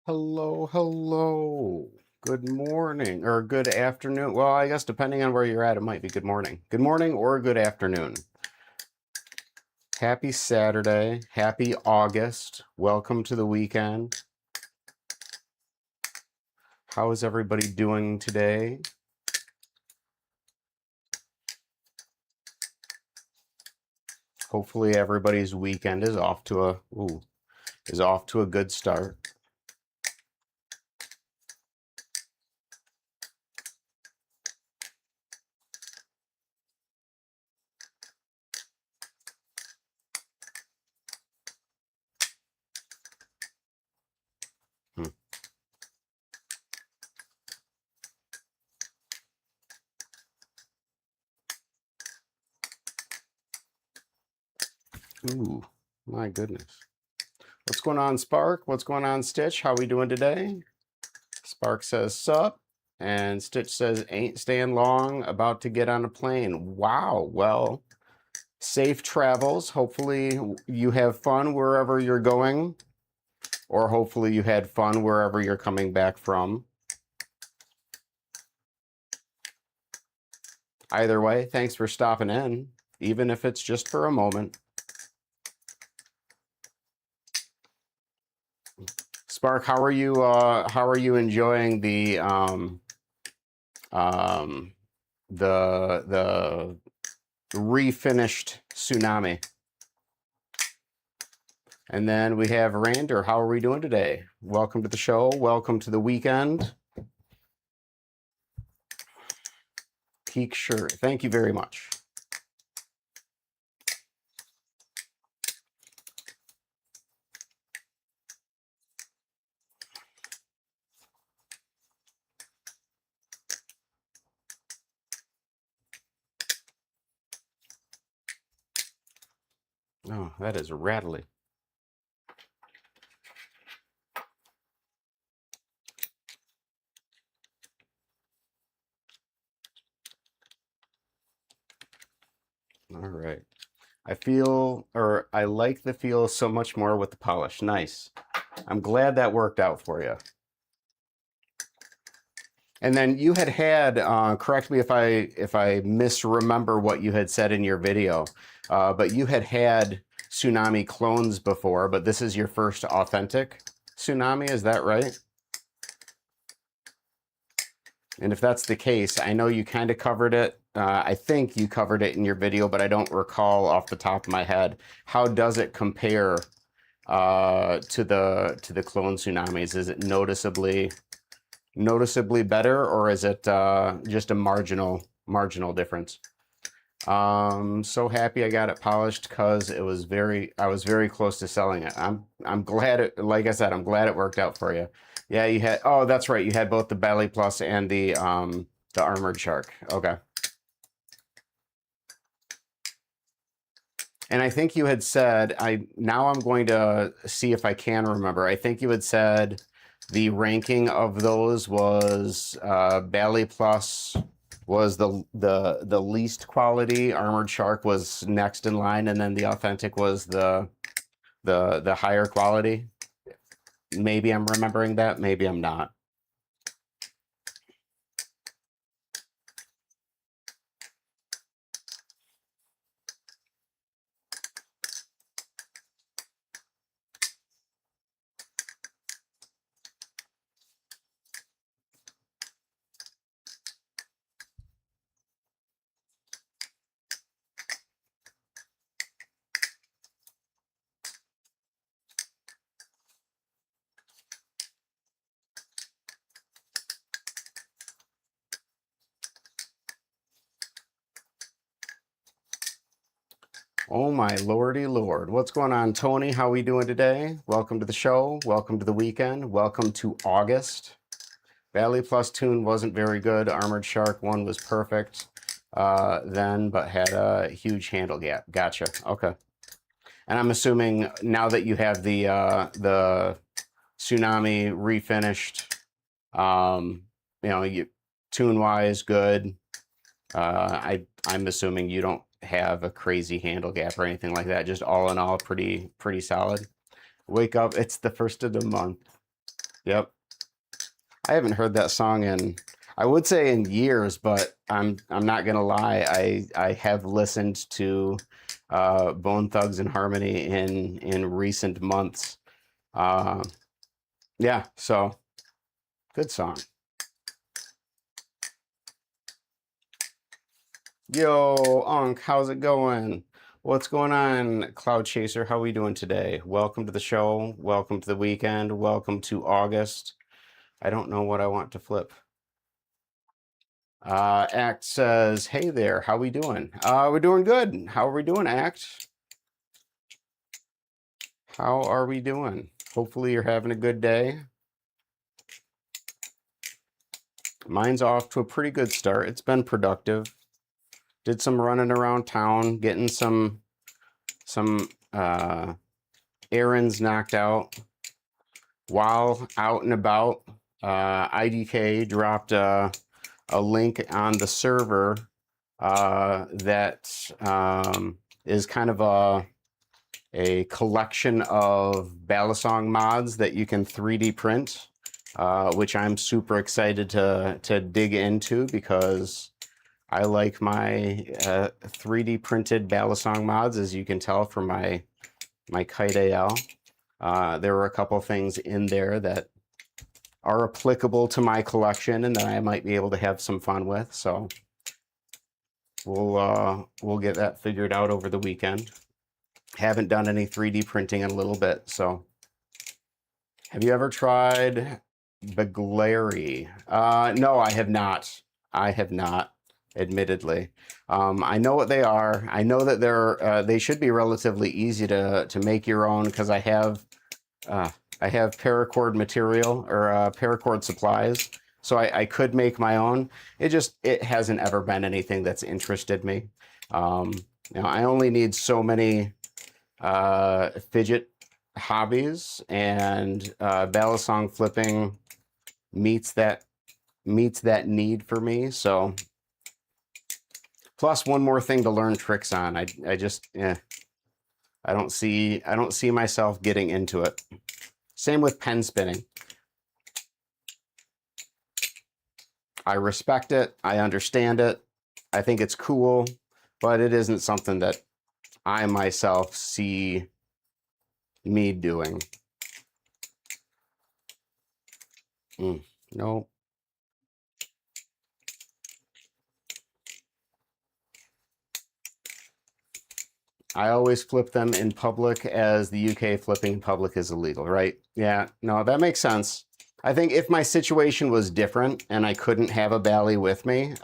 Hello, hello. Good morning or good afternoon. Well, I guess depending on where you're at, it might be good morning. Good morning or good afternoon. Happy Saturday. Happy August. Welcome to the weekend. How is everybody doing today? Hopefully everybody's weekend is off to a good start. Hmm. Ooh, my goodness. What's going on, Spark? What's going on, Stitch? How we doing today? Spark says, sup. And Stitch says, ain't staying long, about to get on a plane. Wow. Well, safe travels. Hopefully you have fun wherever you're going, or hopefully you had fun wherever you're coming back from. Either way, thanks for stopping in, even if it's just for a moment. Spark, how are you enjoying um, the refinished tsunami? And then we have Rander. How are we doing today? Welcome to the show. Welcome to the weekend. Peak shirt. Thank you very much. Oh, that is rattly. All right. I like the feel so much more with the polish. Nice. I'm glad that worked out for you. And then you had correct me if I misremember what you had said in your video, but you had tsunami clones before, but this is your first authentic tsunami, is that right? And if that's the case, I know you kind of covered it. I think you covered it in your video, but I don't recall off the top of my head. How does it compare to the clone tsunamis? Is it noticeably better, or is it just a marginal difference? So happy I got it polished because I was very close to selling it. I'm glad it, like I said, I'm glad it worked out for you. Yeah, you had, oh, that's right. You had both the Bali Plus and the Armored Shark. Okay. And I think you had said, now I'm going to see if I can remember. I think you had said the ranking of those was Bali Plus was the least quality, Armored Shark was next in line, and then the Authentic was the higher quality. Maybe I'm remembering that, maybe I'm not. Oh my lordy lord. What's going on, Tony? How we doing today? Welcome to the show. Welcome to the weekend. Welcome to August. Bali Plus Tune wasn't very good. Armored Shark 1 was perfect then, but had a huge handle gap. Gotcha. Okay. And I'm assuming now that you have the Tsunami refinished, you know, tune-wise good. I'm assuming you don't have a crazy handle gap or anything like that. Just all in all, pretty solid. Wake up, it's the first of the month. Yep. I haven't heard that song in, I would say in years, but I'm not gonna lie. I have listened to Bone Thugs and Harmony in recent months. Uh, yeah, so good song. Yo, Unc, how's it going? What's going on, Cloud Chaser? How we doing today? Welcome to the show. Welcome to the weekend. Welcome to August. I don't know what I want to flip. Act says, "Hey there, how we doing?" We're doing good. How are we doing, Act? How are we doing? Hopefully you're having a good day. Mine's off to a pretty good start. It's been productive. Did some running around town, getting some errands knocked out while out and about. IDK dropped a link on the server that is kind of a collection of Balisong mods that you can 3D print, which I'm super excited to dig into because I like my 3D printed Balisong mods, as you can tell from my Kite AL. There were a couple things in there that are applicable to my collection and that I might be able to have some fun with. So we'll get that figured out over the weekend. Haven't done any 3D printing in a little bit. So have you ever tried Baglary? No, I have not. I have not, admittedly. I know what they are. I know that they should be relatively easy to make your own because I have paracord material or paracord supplies, so I could make my own. It hasn't ever been anything that's interested me. I only need so many fidget hobbies, and Balisong flipping meets that need for me. So plus one more thing to learn tricks on. I don't see myself getting into it. Same with pen spinning. I respect it. I understand it. I think it's cool, but it isn't something that I myself see me doing. No. I always flip them in public, as the UK flipping in public is illegal, right? Yeah, no, that makes sense. I think if my situation was different and I couldn't have a Bali with me,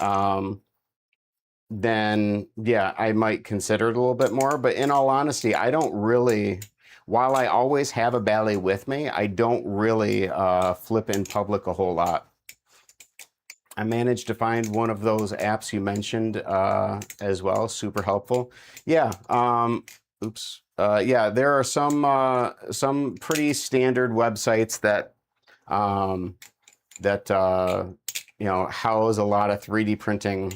then yeah, I might consider it a little bit more. But in all honesty, I don't really, while I always have a Bali with me, I don't really flip in public a whole lot. I managed to find one of those apps you mentioned as well. Super helpful. Yeah. Oops. Yeah, there are some pretty standard websites that house a lot of 3D printing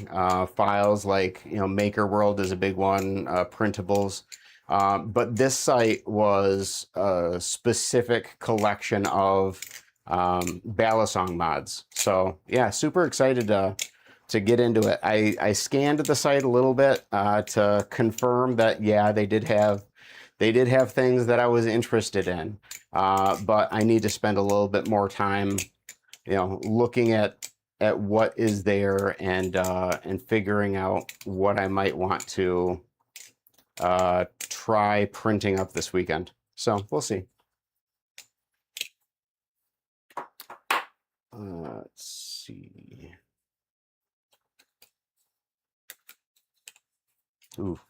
files. Like Maker World is a big one. Printables. But this site was a specific collection of Balisong mods. So yeah, super excited to get into it. I scanned the site a little bit to confirm that yeah, they did have things that I was interested in, but I need to spend a little bit more time, looking at what is there and figuring out what I might want to try printing up this weekend. So we'll see. Let's see. Ooh.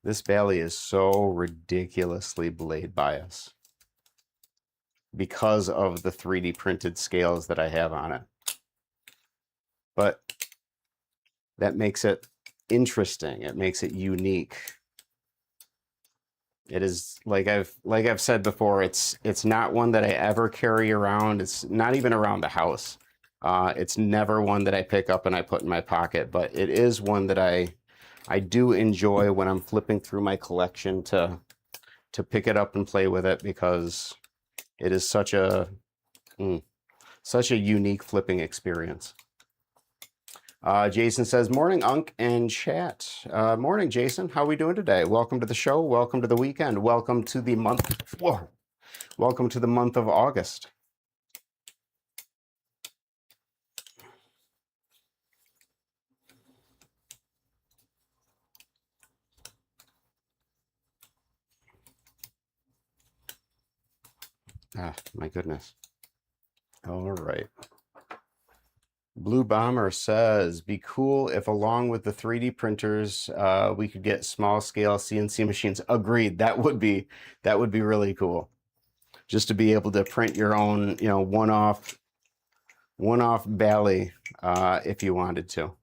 This Bali is so ridiculously blade bias because of the 3D printed scales that I have on it. But that makes it interesting. It makes it unique. It is, like I've said before, it's not one that I ever carry around. It's not even around the house. It's never one that I pick up and I put in my pocket, but it is one that I do enjoy when I'm flipping through my collection to pick it up and play with it because it is such a unique flipping experience. Jason says, morning, Unc and chat. Morning, Jason. How are we doing today? Welcome to the show. Welcome to the weekend. Welcome to the month. Whoa. Welcome to the month of August. Ah, my goodness. All right. Blue Bomber says, be cool if along with the 3D printers, we could get small scale CNC machines. Agreed. That would be really cool. Just to be able to print your own, you know, one-off Bali, if you wanted to.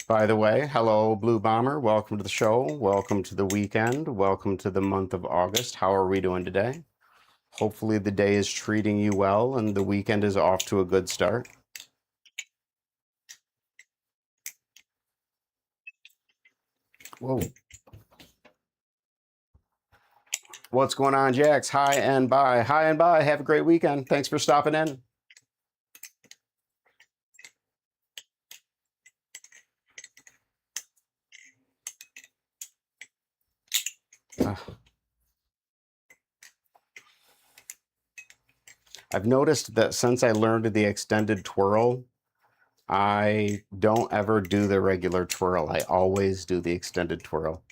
By the way, hello, Blue Bomber. Welcome to the show. Welcome to the weekend. Welcome to the month of August. How are we doing today? Hopefully the day is treating you well and the weekend is off to a good start. Whoa. What's going on, Jax? Hi and bye. Hi and bye. Have a great weekend. Thanks for stopping in. I've noticed that since I learned the extended twirl, I don't ever do the regular twirl. I always do the extended twirl.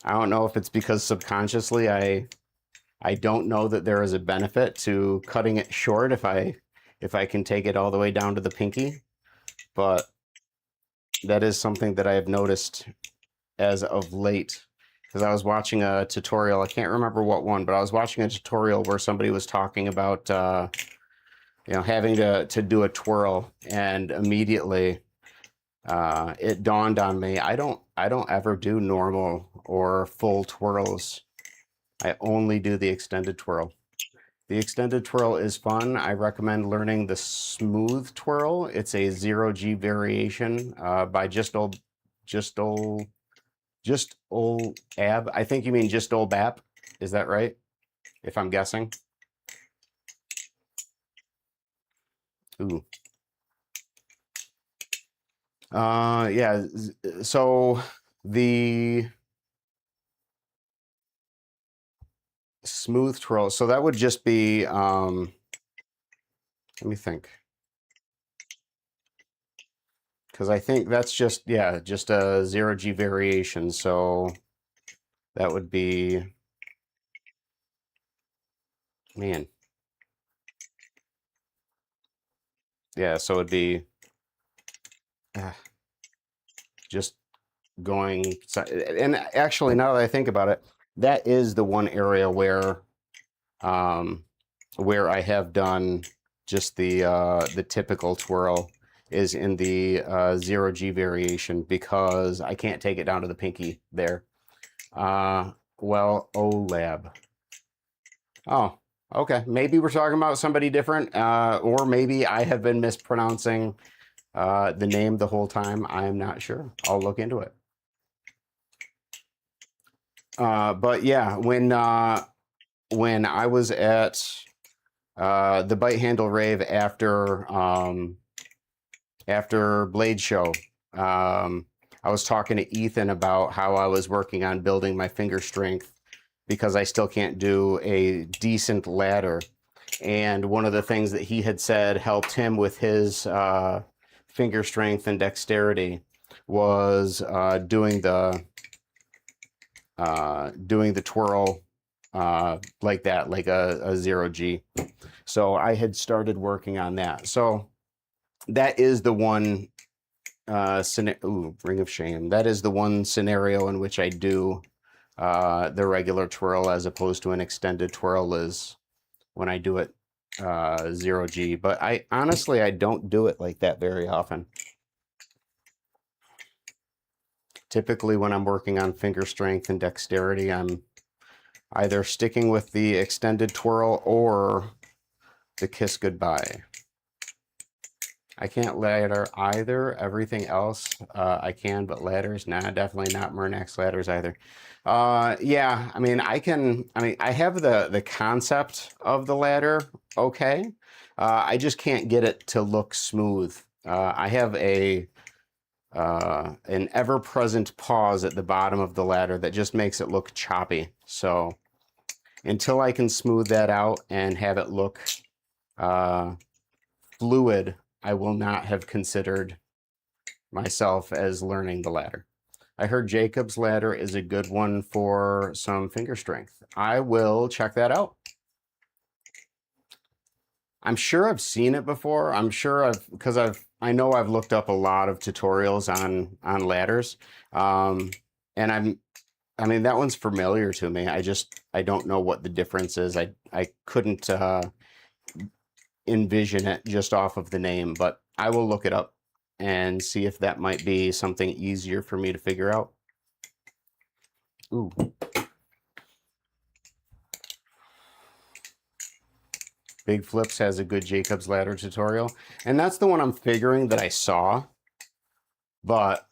I don't know if it's because subconsciously I don't know that there is a benefit to cutting it short if I can take it all the way down to the pinky, but that is something that I have noticed as of late, because I was watching a tutorial. I can't remember what one, but I was watching a tutorial where somebody was talking about you know, having to do a twirl, and immediately it dawned on me, I don't ever do normal or full twirls. I only do the extended twirl. The extended twirl is fun. I recommend learning the smooth twirl. It's a 0G variation by just old Ab. I think you mean just old Bap. Is that right? If I'm guessing. Ooh. Yeah. So the smooth twirl. So that would just be, let me think. Because I think that's just, yeah, just a 0G variation. So that would be, man. Yeah, so it'd be just going, and actually now that I think about it, that is the one area where I have done just the typical twirl is in the 0G variation, because I can't take it down to the pinky there. Well, OLAB. Oh, okay. Maybe we're talking about somebody different, or maybe I have been mispronouncing the name the whole time. I'm not sure. I'll look into it. But yeah, when I was at the Bite Handle Rave after Blade Show, I was talking to Ethan about how I was working on building my finger strength, because I still can't do a decent ladder. And one of the things that he had said helped him with his finger strength and dexterity was doing the twirl like that, like a 0G. So I had started working on that. So that is the one ooh, Ring of Shame. That is the one scenario in which I do the regular twirl as opposed to an extended twirl, is when I do it 0G. But I honestly don't do it like that very often. Typically when I'm working on finger strength and dexterity, I'm either sticking with the extended twirl or the kiss goodbye. I can't ladder either. Everything else I can, but ladders, nah, definitely not Murnax ladders either. Yeah, I mean, I have the concept of the ladder, okay. I just can't get it to look smooth. I have an ever-present pause at the bottom of the ladder that just makes it look choppy. So until I can smooth that out and have it look fluid, I will not have considered myself as learning the ladder. I heard Jacob's ladder is a good one for some finger strength. I will check that out. I'm sure I've seen it before. I'm sure I know I've looked up a lot of tutorials on ladders. And I mean, that one's familiar to me. I don't know what the difference is. I couldn't envision it just off of the name, but I will look it up and see if that might be something easier for me to figure out. Ooh. Big Flips has a good Jacob's ladder tutorial, and that's the one I'm figuring that I saw, but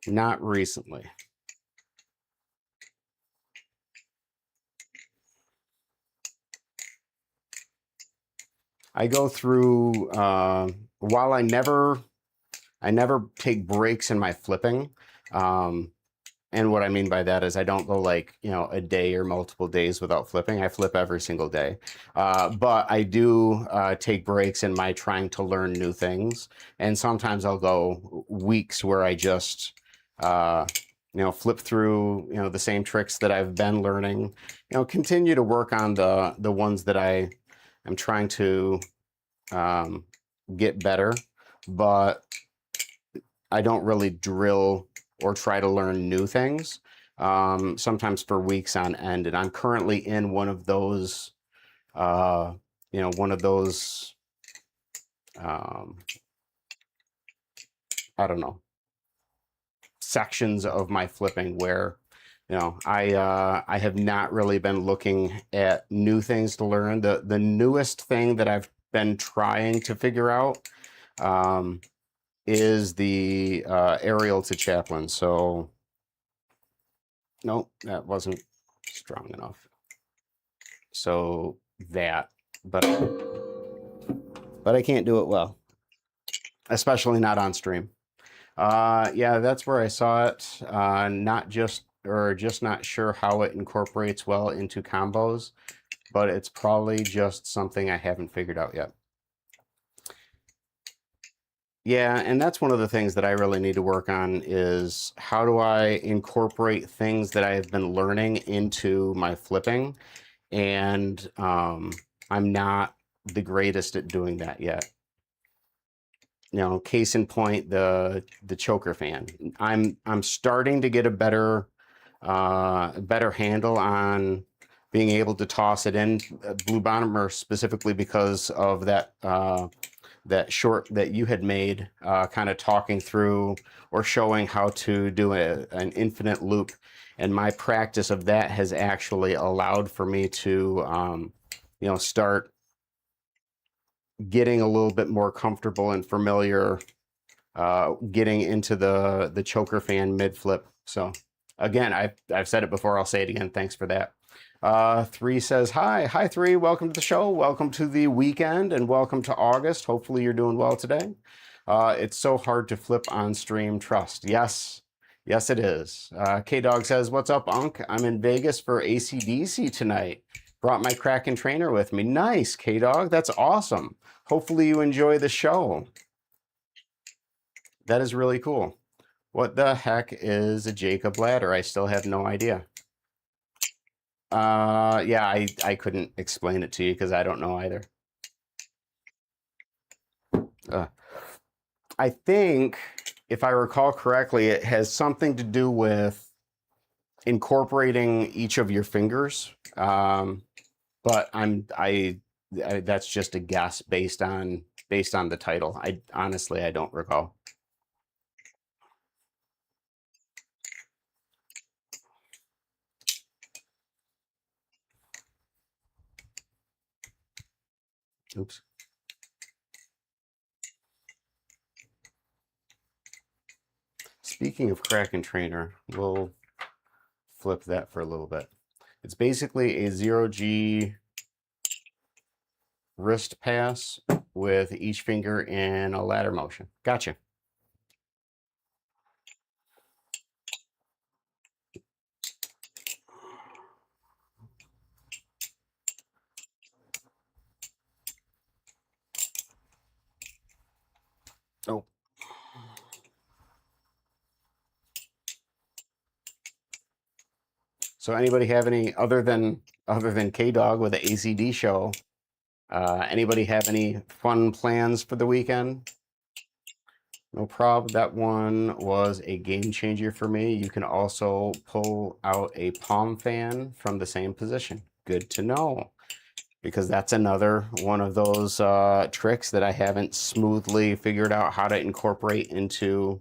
not recently. I go through while I never take breaks in my flipping. And what I mean by that is I don't go like, a day or multiple days without flipping. I flip every single day. But I do take breaks in my trying to learn new things. And sometimes I'll go weeks where I just, flip through, the same tricks that I've been learning, continue to work on the ones that I am trying to get better. But I don't really drill or try to learn new things, sometimes for weeks on end. And I'm currently in one of those, one of those, I don't know, sections of my flipping where, I have not really been looking at new things to learn. The newest thing that I've been trying to figure out is the aerial to chaplain. So nope, that wasn't strong enough. So that, but I can't do it well, especially not on stream. Yeah, that's where I saw it. Just not sure how it incorporates well into combos, but it's probably just something I haven't figured out yet. Yeah, and that's one of the things that I really need to work on is how do I incorporate things that I've been learning into my flipping, and I'm not the greatest at doing that yet. Case in point, the choker fan. I'm starting to get a better handle on being able to toss it in Blue Bottomer, specifically because of that that short that you had made, kind of talking through or showing how to do an infinite loop. And my practice of that has actually allowed for me to, start getting a little bit more comfortable and familiar, getting into the choker fan mid flip. So again, I've said it before, I'll say it again. Thanks for that. 3 says, hi 3, welcome to the show, welcome to the weekend, and welcome to August. Hopefully you're doing well today. It's so hard to flip on stream, trust. Yes it is. K-Dog says, what's up, Unc? I'm in Vegas for AC/DC tonight. Brought my Kraken trainer with me. Nice, K-Dog, that's awesome. Hopefully you enjoy the show. That is really cool. What the heck is a Jacob ladder? I still have no idea. Yeah, I couldn't explain it to you because I don't know either. I think, if I recall correctly, it has something to do with incorporating each of your fingers. But that's just a guess based on the title. I honestly, I don't recall. Oops. Speaking of Kraken Trainer, we'll flip that for a little bit. It's basically a 0G wrist pass with each finger in a ladder motion. Gotcha. Oh. So anybody have any other than K-Dog with the ACD show? Anybody have any fun plans for the weekend? No problem. That one was a game changer for me. You can also pull out a palm fan from the same position. Good to know, because that's another one of those tricks that I haven't smoothly figured out how to incorporate into,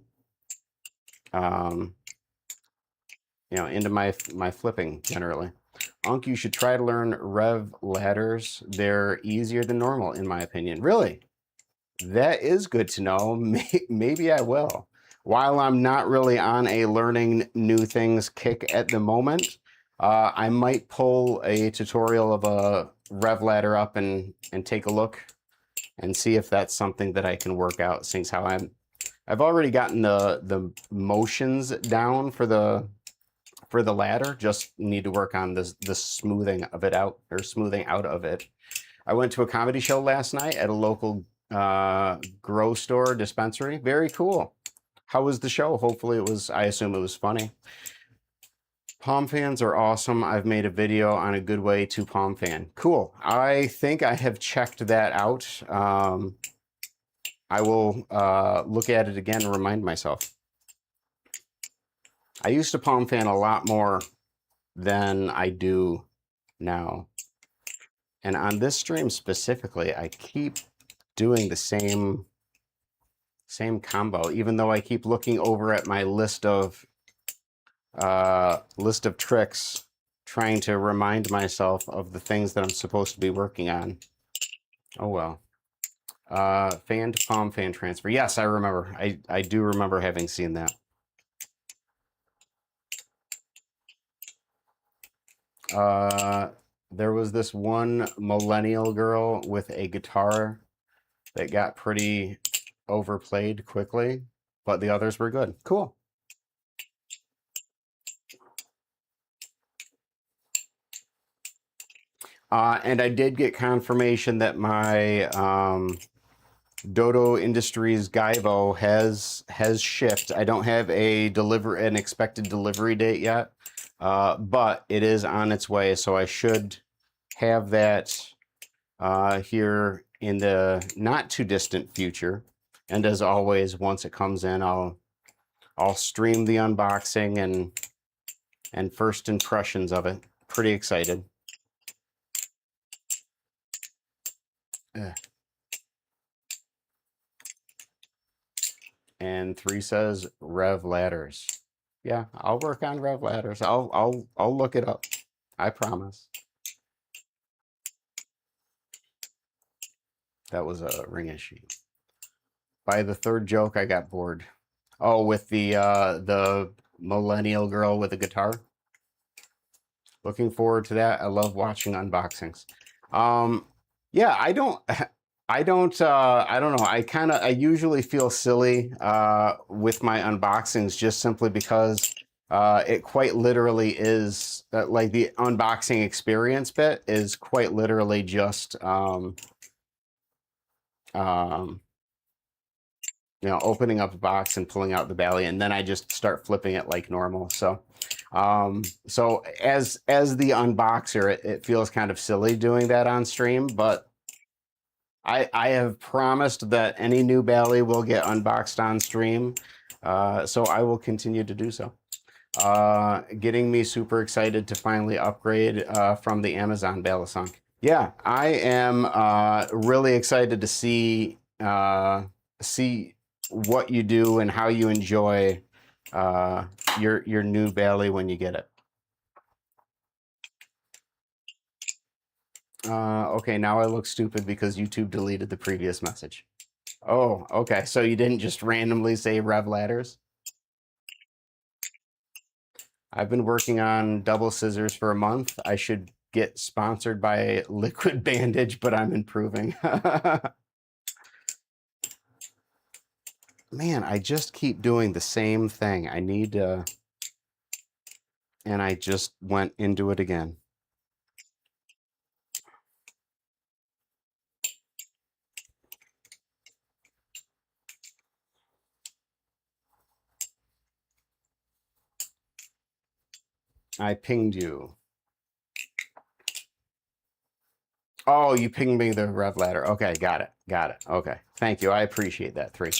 into my flipping generally. Unc, you should try to learn rev ladders. They're easier than normal, in my opinion. Really? That is good to know. Maybe I will. While I'm not really on a learning new things kick at the moment, I might pull a tutorial of a rev ladder up and take a look and see if that's something that I can work out, seeing how I've already gotten the motions down for the ladder. Just need to work on the smoothing of it out, or smoothing out of it. I went to a comedy show last night at a local grow store dispensary. Very cool. How was the show? Hopefully it was, I assume it was funny. Palm fans are awesome. I've made a video on a good way to palm fan. Cool. I think I have checked that out. I will look at it again and remind myself. I used to palm fan a lot more than I do now. And on this stream specifically, I keep doing the same combo, even though I keep looking over at my list of tricks, trying to remind myself of the things that I'm supposed to be working on. Oh well. Fan to palm fan transfer. Yes, I remember. I do remember having seen that. There was this one millennial girl with a guitar that got pretty overplayed quickly, but the others were good. Cool. And I did get confirmation that my Dodo Industries Gaivo has shipped. I don't have an expected delivery date yet, but it is on its way, so I should have that here in the not too distant future. And as always, once it comes in, I'll stream the unboxing and first impressions of it. Pretty excited. And 3 says rev ladders. Yeah, I'll work on rev ladders. I'll look it up. I promise. That was a ring issue. By the third joke, I got bored. Oh, with the millennial girl with a guitar. Looking forward to that. I love watching unboxings. Yeah, I don't know. I usually feel silly with my unboxings, just simply because it quite literally is like the unboxing experience bit is quite literally just opening up a box and pulling out the Bali, and then I just start flipping it like normal. So so as the unboxer, it feels kind of silly doing that on stream, but I have promised that any new Bali will get unboxed on stream, so I will continue to do so. Getting me super excited to finally upgrade from the Amazon Bali Unc. Yeah, I am really excited to see what you do and how you enjoy your new Bali when you get it. Okay, now I look stupid because YouTube deleted the previous message. Oh, okay. So you didn't just randomly say Rev Ladders? I've been working on double scissors for a month. I should get sponsored by Liquid Bandage, but I'm improving. Man, I just keep doing the same thing. I need to, and I just went into it again. I pinged you. Oh, you pinged me the Rev Ladder. Okay, got it. Got it. Okay. Thank you. I appreciate that. 3.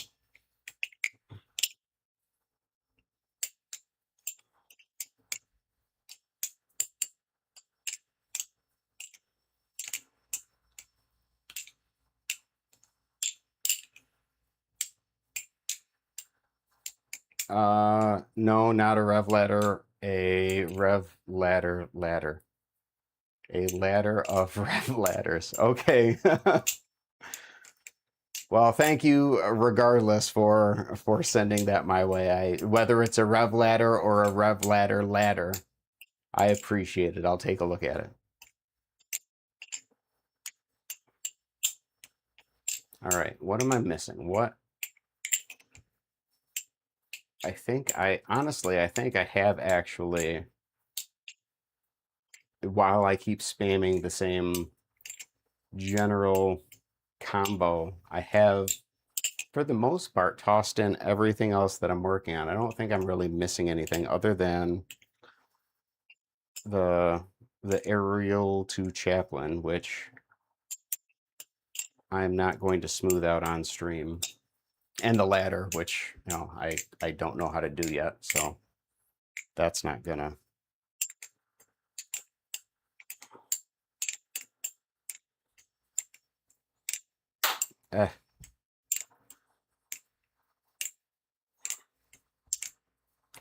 No, not a Rev Ladder. A Rev Ladder. A ladder of Rev Ladders. Okay. Well, thank you regardless for sending that my way. Whether it's a Rev Ladder or a Rev Ladder, I appreciate it. I'll take a look at it. All right, what am I missing? What? I think I have actually, while I keep spamming the same general combo, I have, for the most part, tossed in everything else that I'm working on. I don't think I'm really missing anything other than the aerial to chaplain, which I'm not going to smooth out on stream, and the ladder, which I don't know how to do yet, so that's not gonna. I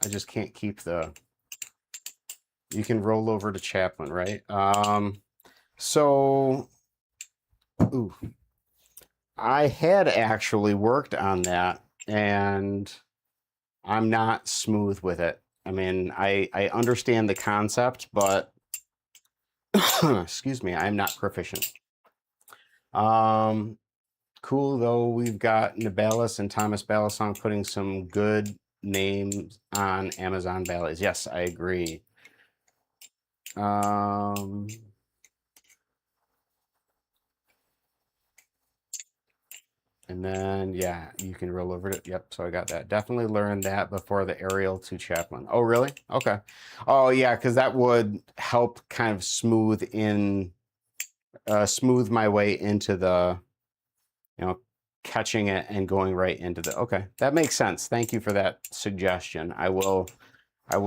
just can't keep the. You can roll over to chaplain, right? So, ooh, I had actually worked on that, and I'm not smooth with it. I mean, I understand the concept, but excuse me, I'm not proficient. Cool though. We've got Nabalis and Thomas Balisong putting some good names on Amazon ballets. Yes, I agree. And then, yeah, you can roll over it. Yep, so I got that. Definitely learned that before the aerial to chaplain. Oh, really? Okay. Oh, yeah, because that would help kind of smooth my way into the, catching it and going right into the, okay. That makes sense. Thank you for that suggestion. I will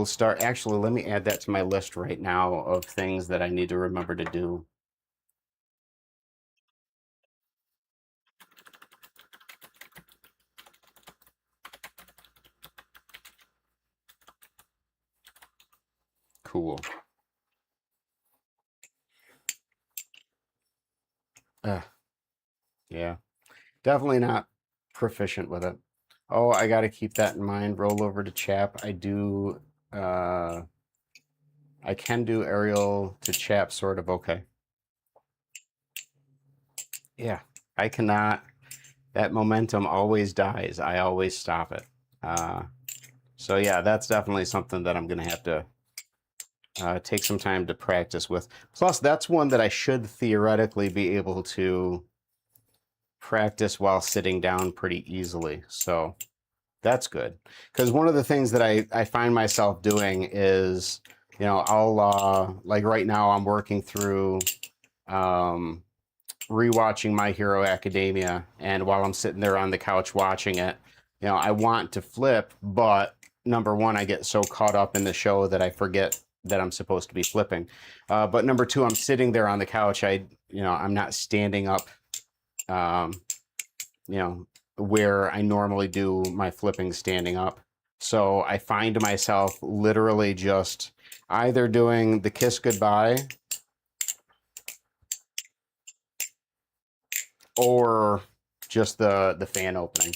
start, actually, let me add that to my list right now of things that I need to remember to do. Cool. Yeah, definitely not proficient with it. Oh, I got to keep that in mind. Roll over to chap. I can do aerial to chap sort of okay. Yeah, I cannot. That momentum always dies. I always stop it. So yeah, that's definitely something that I'm going to have to take some time to practice with. Plus, that's one that I should theoretically be able to practice while sitting down pretty easily. So that's good. Because one of the things that I find myself doing is, I'll, like right now I'm working through rewatching My Hero Academia. And while I'm sitting there on the couch watching it, I want to flip, but number one, I get so caught up in the show that I forget that I'm supposed to be flipping. But number two, I'm sitting there on the couch. I'm not standing up, where I normally do my flipping standing up. So I find myself literally just either doing the kiss goodbye or just the fan opening.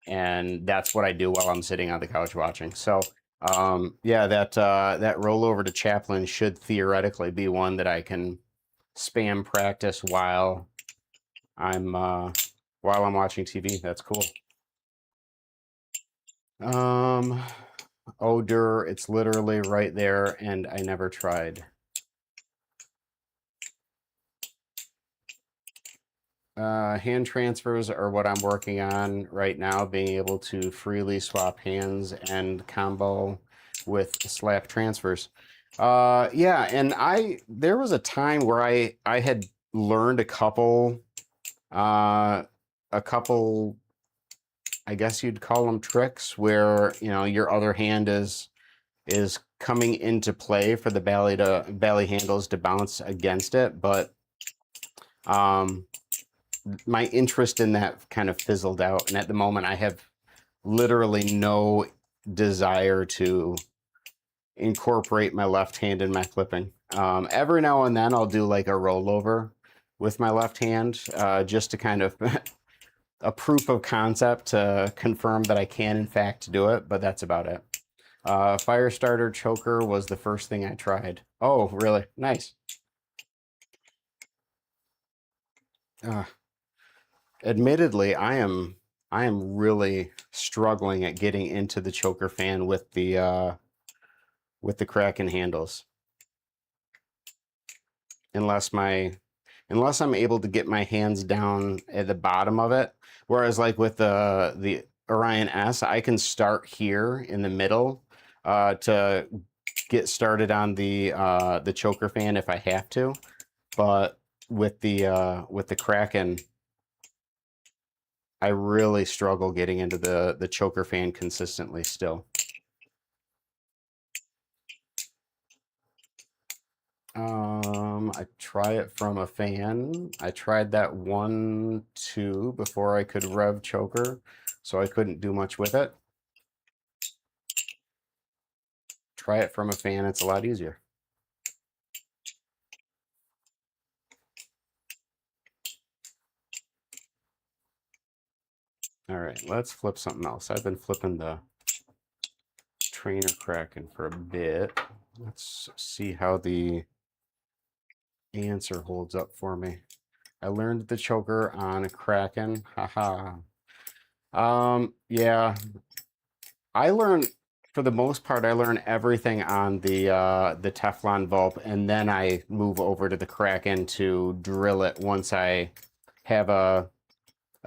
And that's what I do while I'm sitting on the couch watching. So yeah, that rollover to Chaplin should theoretically be one that I can spam practice while I'm watching TV. That's cool. Odor, it's literally right there, and I never tried. Hand transfers are what I'm working on right now, being able to freely swap hands and combo with slap transfers. Yeah, and there was a time where I had learned uh, a couple, I guess you'd call them tricks, where your other hand is coming into play for the Bali handles to bounce against it, but um, my interest in that kind of fizzled out, and at the moment I have literally no desire to incorporate my left hand in my flipping. Every now and then I'll do like a rollover with my left hand, just to kind of a proof of concept to confirm that I can in fact do it, but that's about it. Fire starter choker was the first thing I tried. Oh, really? Nice. Uh, Admittedly, I am really struggling at getting into the choker fan with the Kraken handles. Unless I'm able to get my hands down at the bottom of it. Whereas like with the Orion S, I can start here in the middle to get started on the choker fan if I have to. But with the Kraken, I really struggle getting into the choker fan consistently still. I try it from a fan. I tried that 1-2 before I could rev choker, so I couldn't do much with it. Try it from a fan, it's a lot easier. All right, let's flip something else. I've been flipping the trainer Kraken for a bit. Let's see how the answer holds up for me. I learned the choker on a Kraken. Haha. Yeah, I learned, for the most part, I learn everything on the Teflon Vulp, and then I move over to the Kraken to drill it once I have a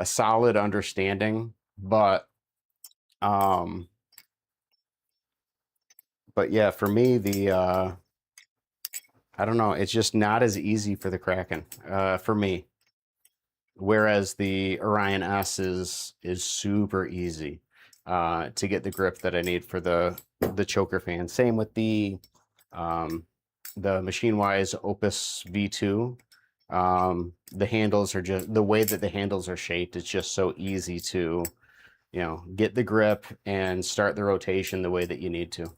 solid understanding. Um, but yeah, for me, I don't know, it's just not as easy for the Kraken, for me. Whereas the Orion S is super easy to get the grip that I need for the choker fan. Same with the Machine Wise Opus V2. The handles are just the way that the handles are shaped. It's just so easy to get the grip and start the rotation the way that you need to.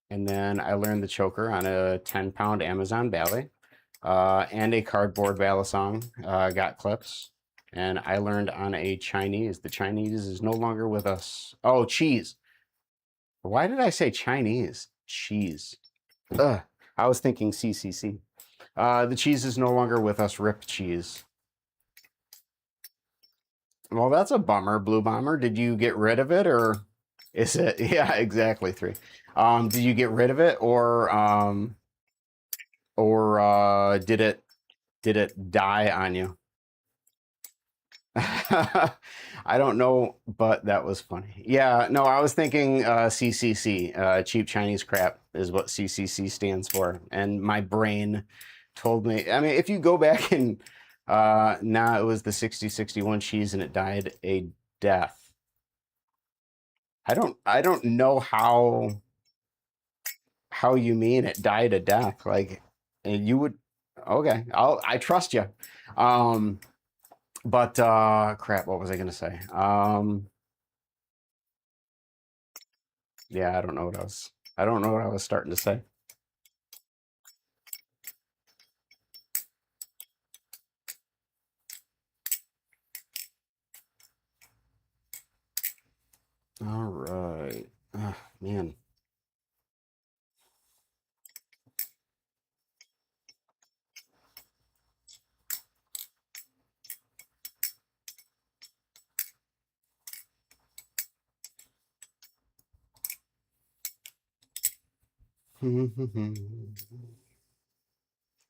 And then I learned the choker on a 10-pound Amazon Bally. And a cardboard balisong got clips. And I learned on a Chinese. The Chinese is no longer with us. Oh, cheese. Why did I say Chinese? Cheese. Ugh. I was thinking CCC. The cheese is no longer with us. Rip cheese. Well, that's a bummer, Blue Bomber. Did you get rid of it, or is it? Yeah, exactly 3. Did you get rid of it, or did it die on you? I don't know, but that was funny. Yeah, no, I was thinking CCC, cheap Chinese crap is what CCC stands for. And my brain told me, I mean, if you go back and now it was the 6061 cheese and it died a death. I don't know how you mean it died a death. Like, and you would, okay, I trust you. But crap, what was I gonna say? Yeah, I don't know what I was starting to say. All right. Man.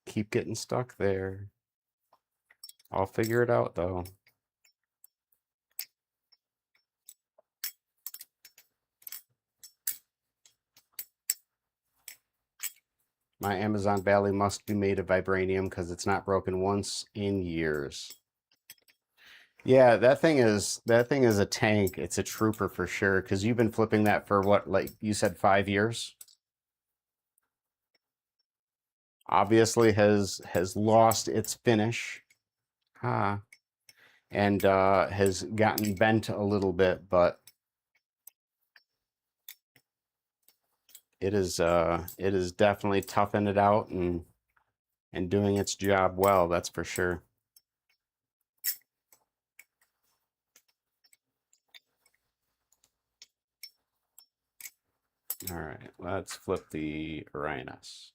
Keep getting stuck there. I'll figure it out though. My Amazon Bali must be made of vibranium because it's not broken once in years. Yeah, that thing is a tank. It's a trooper for sure. Because you've been flipping that for what, like you said, 5 years. Obviously has lost its finish, and has gotten bent a little bit, but it is definitely toughing it out and doing its job well. That's for sure. All right, let's flip the Uranus.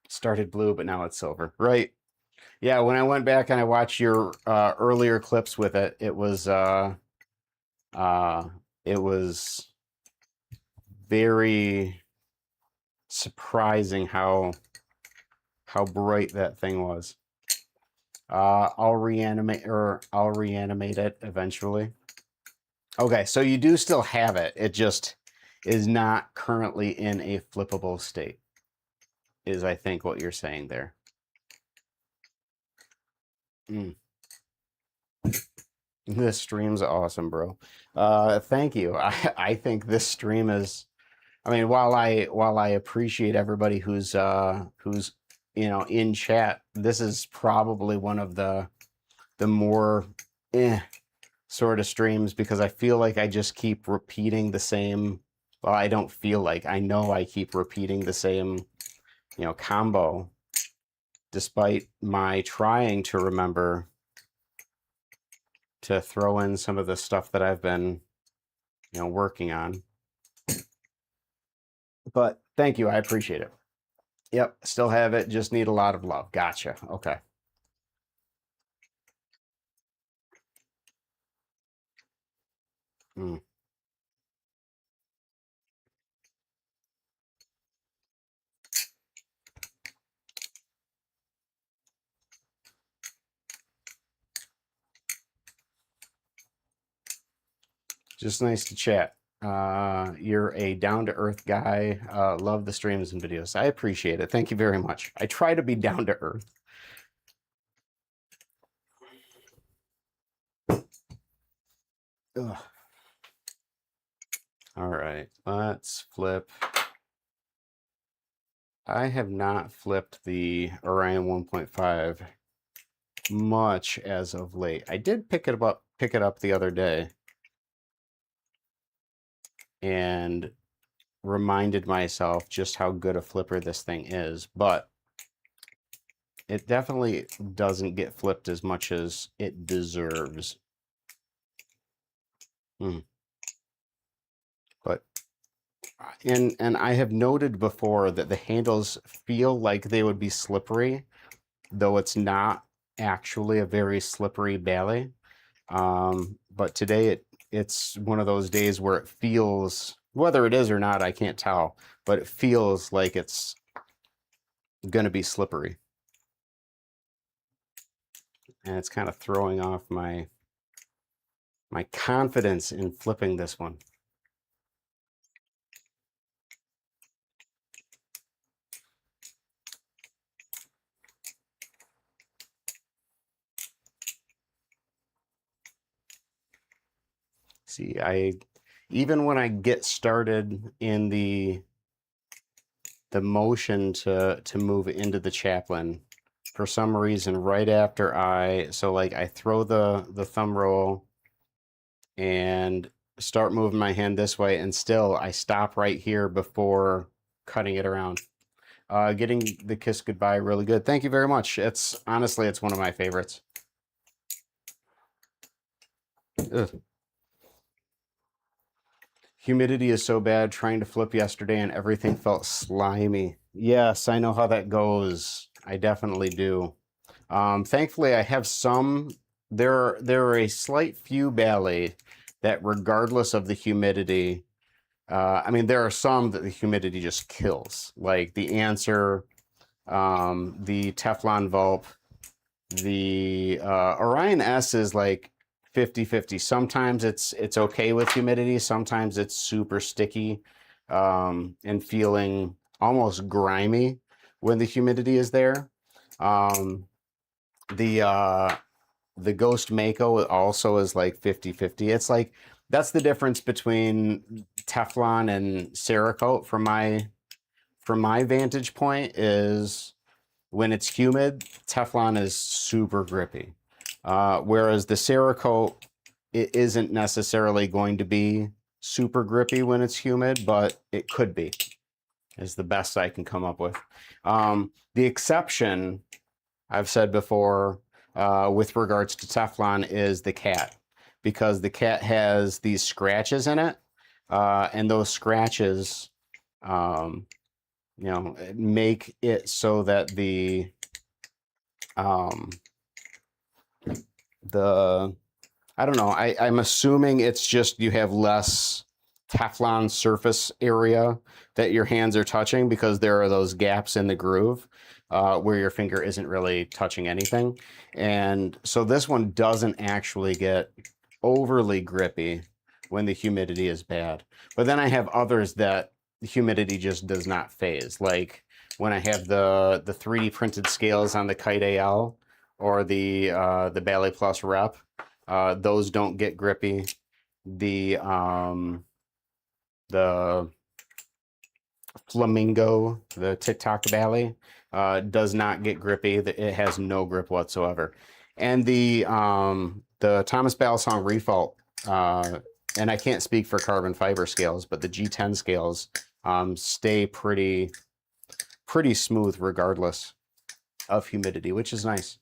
Started blue, but now it's silver. Right. Yeah, when I went back and I watched your earlier clips with it, uh, it was very surprising how bright that thing was. I'll reanimate it eventually. Okay, so you do still have it. It just is not currently in a flippable state, is I think what you're saying there. Mm. This stream's awesome, bro. Thank you. I think this stream is, I mean, while I appreciate everybody who's in chat, this is probably one of the more sort of streams because I feel like I just keep repeating the same. Well, I don't feel like, I know I keep repeating the same, combo, despite my trying to remember to throw in some of the stuff that I've been, working on. But thank you, I appreciate it. Yep, still have it, just need a lot of love. Gotcha. Okay. Mm. Just nice to chat. You're a down-to-earth guy. Love the streams and videos. I appreciate it. Thank you very much. I try to be down to earth. Ugh. All right, let's flip. I have not flipped the Orion 1.5 much as of late. I did pick it up the other day and reminded myself just how good a flipper this thing is, but it definitely doesn't get flipped as much as it deserves. But and I have noted before that the handles feel like they would be slippery, though it's not actually a very slippery Bali. But today it's one of those days where it feels, whether it is or not, I can't tell, but it feels like it's gonna be slippery. And it's kind of throwing off my confidence in flipping this one. See, even when I get started in the motion to move into the chaplain, for some reason, right after I throw the thumb roll and start moving my hand this way, and still I stop right here before cutting it around. Getting the kiss goodbye really good. Thank you very much. It's honestly, it's one of my favorites. Ugh. Humidity is so bad. Trying to flip yesterday and everything felt slimy. Yes, I know how that goes. I definitely do. Thankfully, I have some. There are a slight few ballet that, regardless of the humidity, I mean, there are some that the humidity just kills, like the Answer, the Teflon Vulp, the Orion S is like 50-50. Sometimes it's okay with humidity. Sometimes it's super sticky and feeling almost grimy when the humidity is there. Um, the uh, the Ghost Mako also is like 50-50. It's like that's the difference between Teflon and Cerakote from my vantage point is when it's humid, Teflon is super grippy. Whereas the Cerakote, it isn't necessarily going to be super grippy when it's humid, but it could be, is the best I can come up with. The exception, I've said before, with regards to Teflon is the cat, because the cat has these scratches in it, and those scratches, um, you know, make it so that um, the I don't know. I'm assuming it's just you have less Teflon surface area that your hands are touching because there are those gaps in the groove where your finger isn't really touching anything. And so this one doesn't actually get overly grippy when the humidity is bad. But then I have others that the humidity just does not phase. Like when I have the 3D printed scales on the Kite AL or the Bali Plus Rep, those don't get grippy. The Flamingo, the TikTok Ballet, does not get grippy. It has no grip whatsoever. And the Thomas Balisong Refault, and I can't speak for carbon fiber scales, but the G10 scales stay pretty smooth regardless of humidity, which is nice.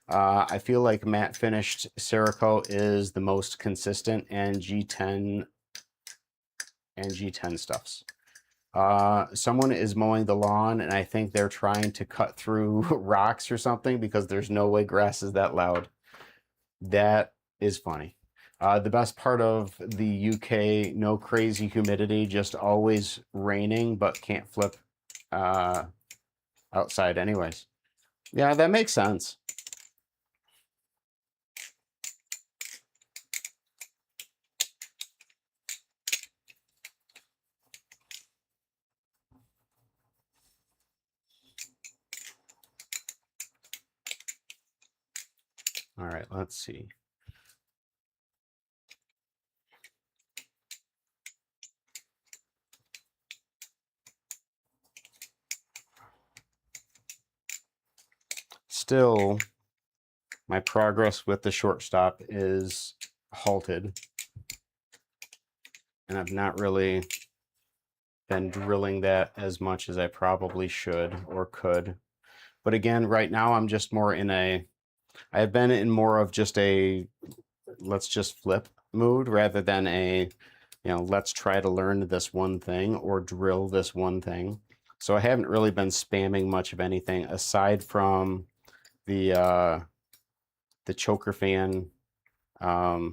I feel like matte finished Cerakote is the most consistent, and G10 stuffs. Someone is mowing the lawn, and I think they're trying to cut through rocks or something because there's no way grass is that loud. That is funny. The best part of the UK, no crazy humidity, just always raining, but can't flip outside anyways. Yeah, that makes sense. All right, let's see. Still, my progress with the shortstop is halted, and I've not really been drilling that as much as I probably should or could. But again, right now I'm just more in I've been in more of just a let's just flip mood rather than a, let's try to learn this one thing or drill this one thing. So I haven't really been spamming much of anything aside from the choker fan, the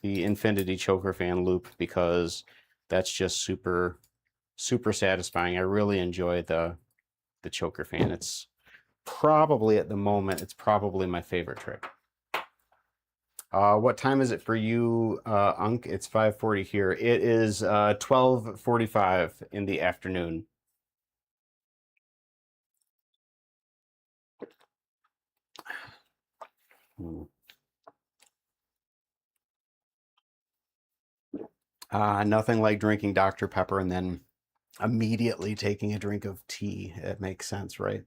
infinity choker fan loop, because that's just super satisfying. I really enjoy the choker fan. It's probably at the moment, it's probably my favorite trick. What time is it for you, Unc? It's 5:40 here. It is 12:45 in the afternoon. Nothing like drinking Dr. Pepper and then immediately taking a drink of tea. It makes sense, right?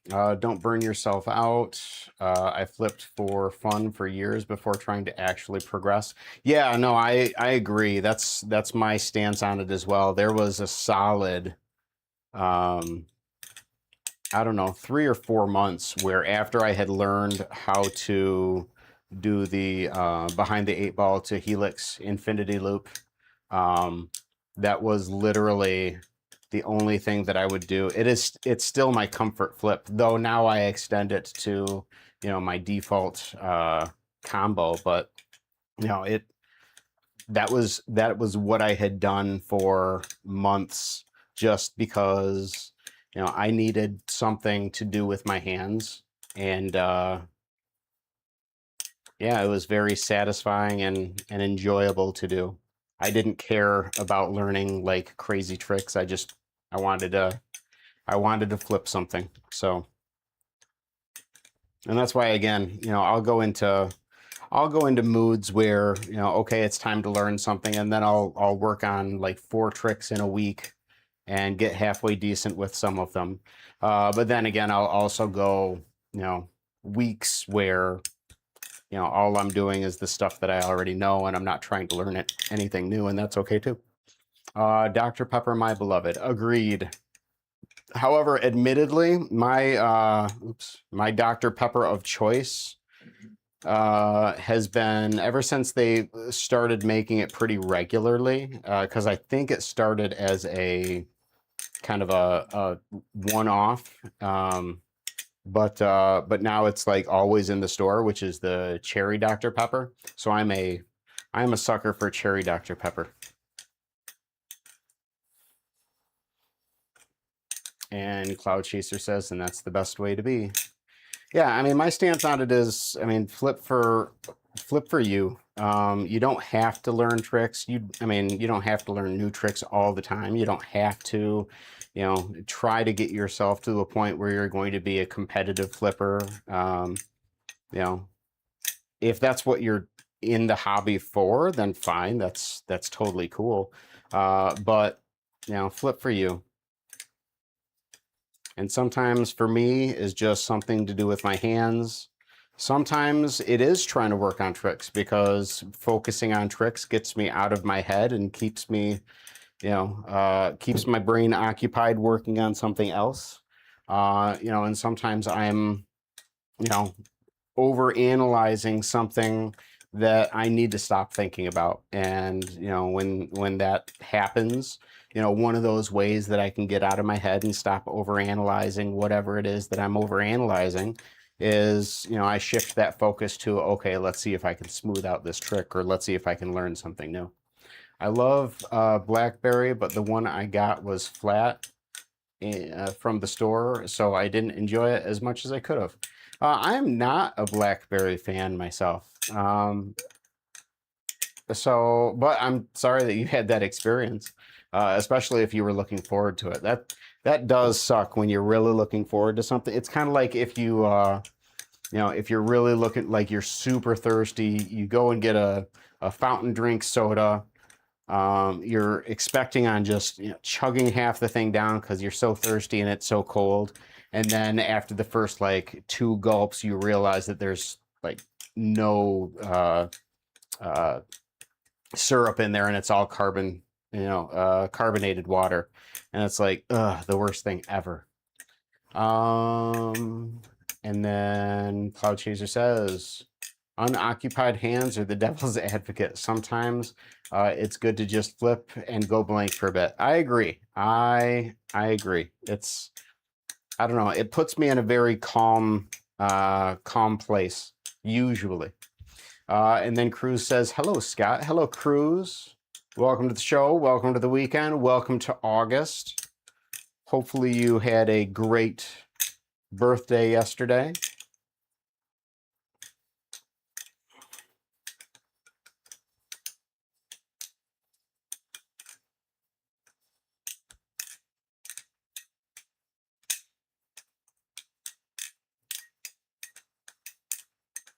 Don't burn yourself out. I flipped for fun for years before trying to actually progress. Yeah, no, I agree. That's my stance on it as well. There was a solid I don't know, 3 or 4 months where after I had learned how to do the behind the 8 ball to helix infinity loop, um, that was literally the only thing that I would do. It's still my comfort flip, though now I extend it to, my default combo, but it that was what I had done for months just because I needed something to do with my hands, and yeah, it was very satisfying and enjoyable to do. I didn't care about learning like crazy tricks. I wanted to I wanted to flip something. So, and that's why again, I'll go into moods where, okay, it's time to learn something, and then I'll work on like 4 tricks in a week and get halfway decent with some of them. But then again, I'll also go, weeks where, all I'm doing is the stuff that I already know, and I'm not trying to learn anything new, and that's okay too. Dr. Pepper, my beloved, agreed. However, admittedly, my Dr. Pepper of choice has been ever since they started making it pretty regularly, because I think it started as a kind of a one-off, but now it's like always in the store, which is the cherry Dr. Pepper. So I'm a sucker for cherry Dr. Pepper. And Cloud Chaser says, and that's the best way to be. Yeah, I mean, my stance on it is, I mean, flip for you. You don't have to learn tricks. You don't have to learn new tricks all the time. You don't have to, try to get yourself to a point where you're going to be a competitive flipper. You know, if that's what you're in the hobby for, then fine. That's totally cool. But flip for you. And sometimes for me is just something to do with my hands. Sometimes it is trying to work on tricks, because focusing on tricks gets me out of my head and keeps me, keeps my brain occupied working on something else. And sometimes I'm, you know, over analyzing something that I need to stop thinking about. And when that happens, one of those ways that I can get out of my head and stop over analyzing whatever it is that I'm over analyzing is, I shift that focus to, okay, let's see if I can smooth out this trick, or let's see if I can learn something new. I love blackberry, but the one I got was flat from the store, so I didn't enjoy it as much as I could have. I'm not a blackberry fan myself. But I'm sorry that you had that experience, especially if you were looking forward to it. That does suck when you're really looking forward to something. It's kind of like if if you're really looking, like you're super thirsty, you go and get a fountain drink soda. You're expecting on just chugging half the thing down because you're so thirsty and it's so cold. And then after the first like 2 gulps, you realize that there's like no syrup in there, and it's all carbonated water. And it's like, the worst thing ever. And then Cloud Chaser says, unoccupied hands are the devil's advocate. Sometimes it's good to just flip and go blank for a bit. I agree. I agree. I don't know. It puts me in a very calm place, usually. And then Cruz says, hello, Scott. Hello, Cruz. Welcome to the show. Welcome to the weekend. Welcome to August. Hopefully you had a great birthday yesterday.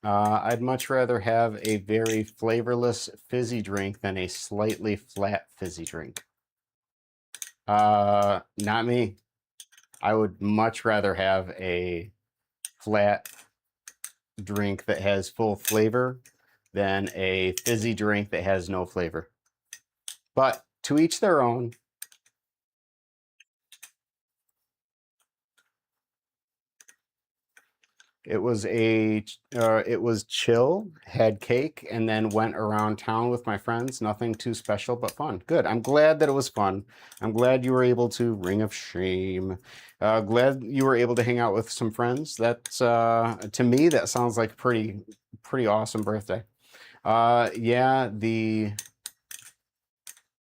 I'd much rather have a very flavorless fizzy drink than a slightly flat fizzy drink. Not me. I would much rather have a flat drink that has full flavor than a fizzy drink that has no flavor. But to each their own. It was chill, had cake, and then went around town with my friends. Nothing too special, but fun. Good. I'm glad that it was fun. I'm glad you were able to ring of shame. Glad you were able to hang out with some friends. That's to me that sounds like a pretty awesome birthday. Yeah, the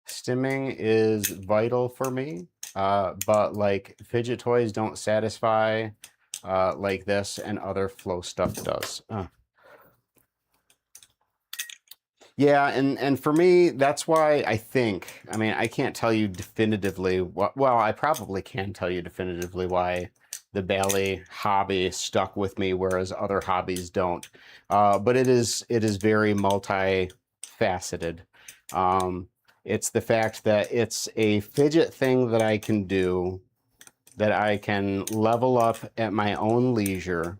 stimming is vital for me, but like fidget toys don't satisfy like this, and other flow stuff does. Yeah, and for me, that's why I think, I mean, I can't tell you definitively what, well, I probably can tell you definitively why the ballet hobby stuck with me, whereas other hobbies don't. But it is very multifaceted. Um, it's the fact that it's a fidget thing that I can do, that I can level up at my own leisure,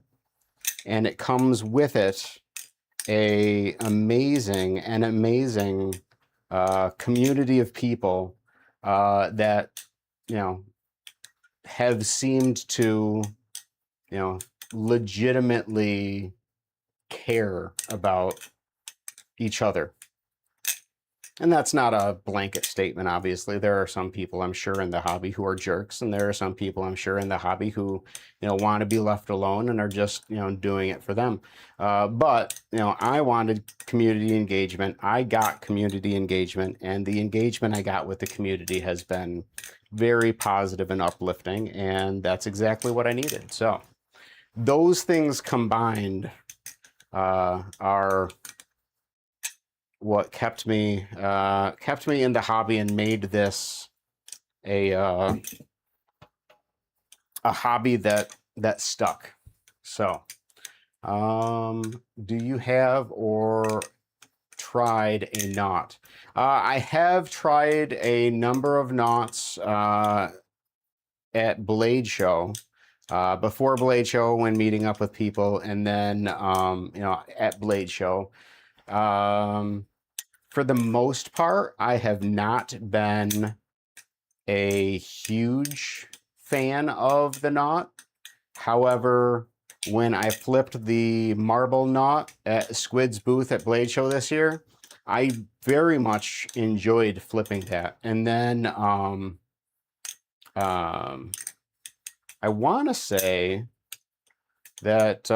and it comes with it an amazing community of people that you know have seemed to you know legitimately care about each other. And that's not a blanket statement, obviously. There are some people, I'm sure, in the hobby who are jerks, and there are some people, I'm sure, in the hobby who, want to be left alone and are just, doing it for them. But, I wanted community engagement. I got community engagement, and the engagement I got with the community has been very positive and uplifting, and that's exactly what I needed. So those things combined are what kept me in the hobby and made this a a hobby that stuck. So, do you have or tried a knot? I have tried a number of knots at Blade Show. Before Blade Show, when meeting up with people, and then at Blade Show. For the most part, I have not been a huge fan of the knot. However, when I flipped the marble knot at Squid's booth at Blade Show this year, I very much enjoyed flipping that. And then I want to say that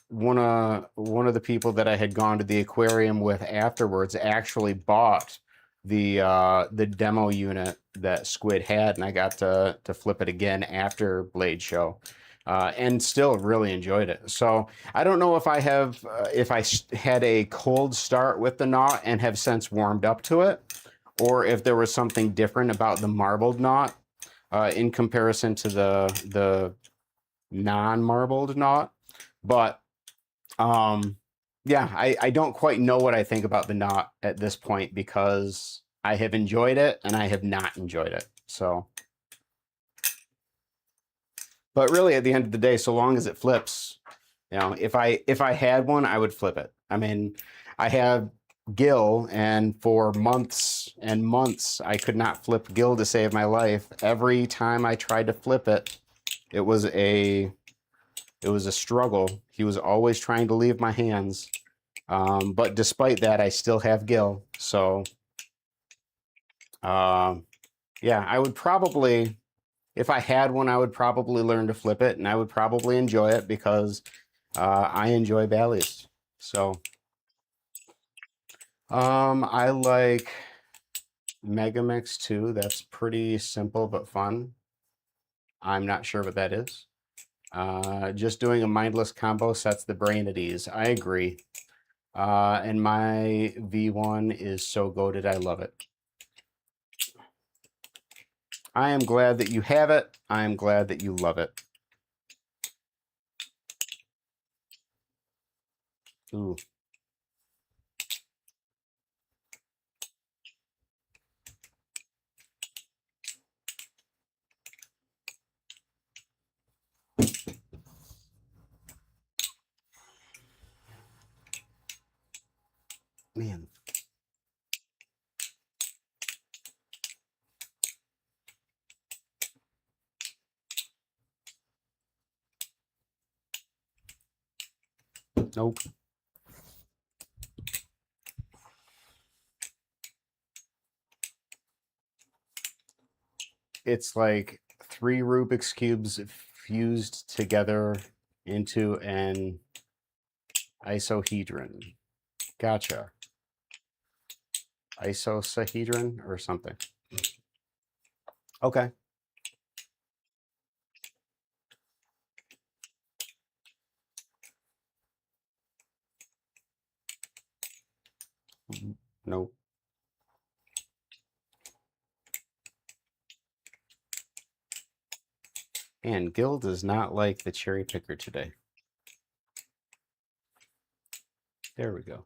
one of the people that I had gone to the aquarium with afterwards actually bought the demo unit that Squid had, and I got to flip it again after Blade Show, and still really enjoyed it. So I don't know if I have if I had a cold start with the knot and have since warmed up to it, or if there was something different about the marbled knot in comparison to the non-marbled knot. But yeah, I don't quite know what I think about the knot at this point, because I have enjoyed it and I have not enjoyed it. So, but really at the end of the day, so long as it flips, if I had one, I would flip it. I mean, I have Gil, and for months and months I could not flip Gil to save my life. Every time I tried to flip it, it was a struggle. He was always trying to leave my hands. But despite that, I still have Gil. So, yeah, I would probably, if I had one, I would probably learn to flip it, and I would probably enjoy it because I enjoy Bally's. So, I like Megamix too. That's pretty simple but fun. I'm not sure what that is. Just doing a mindless combo sets the brain at ease. I agree. And my V1 is so goated, I love it. I am glad that you have it. I am glad that you love it. Ooh. Man. Nope. It's like 3 Rubik's Cubes fused together into an isohedron. Gotcha. Isosahedron or something. Okay. Nope. And Gil does not like the cherry picker today. There we go.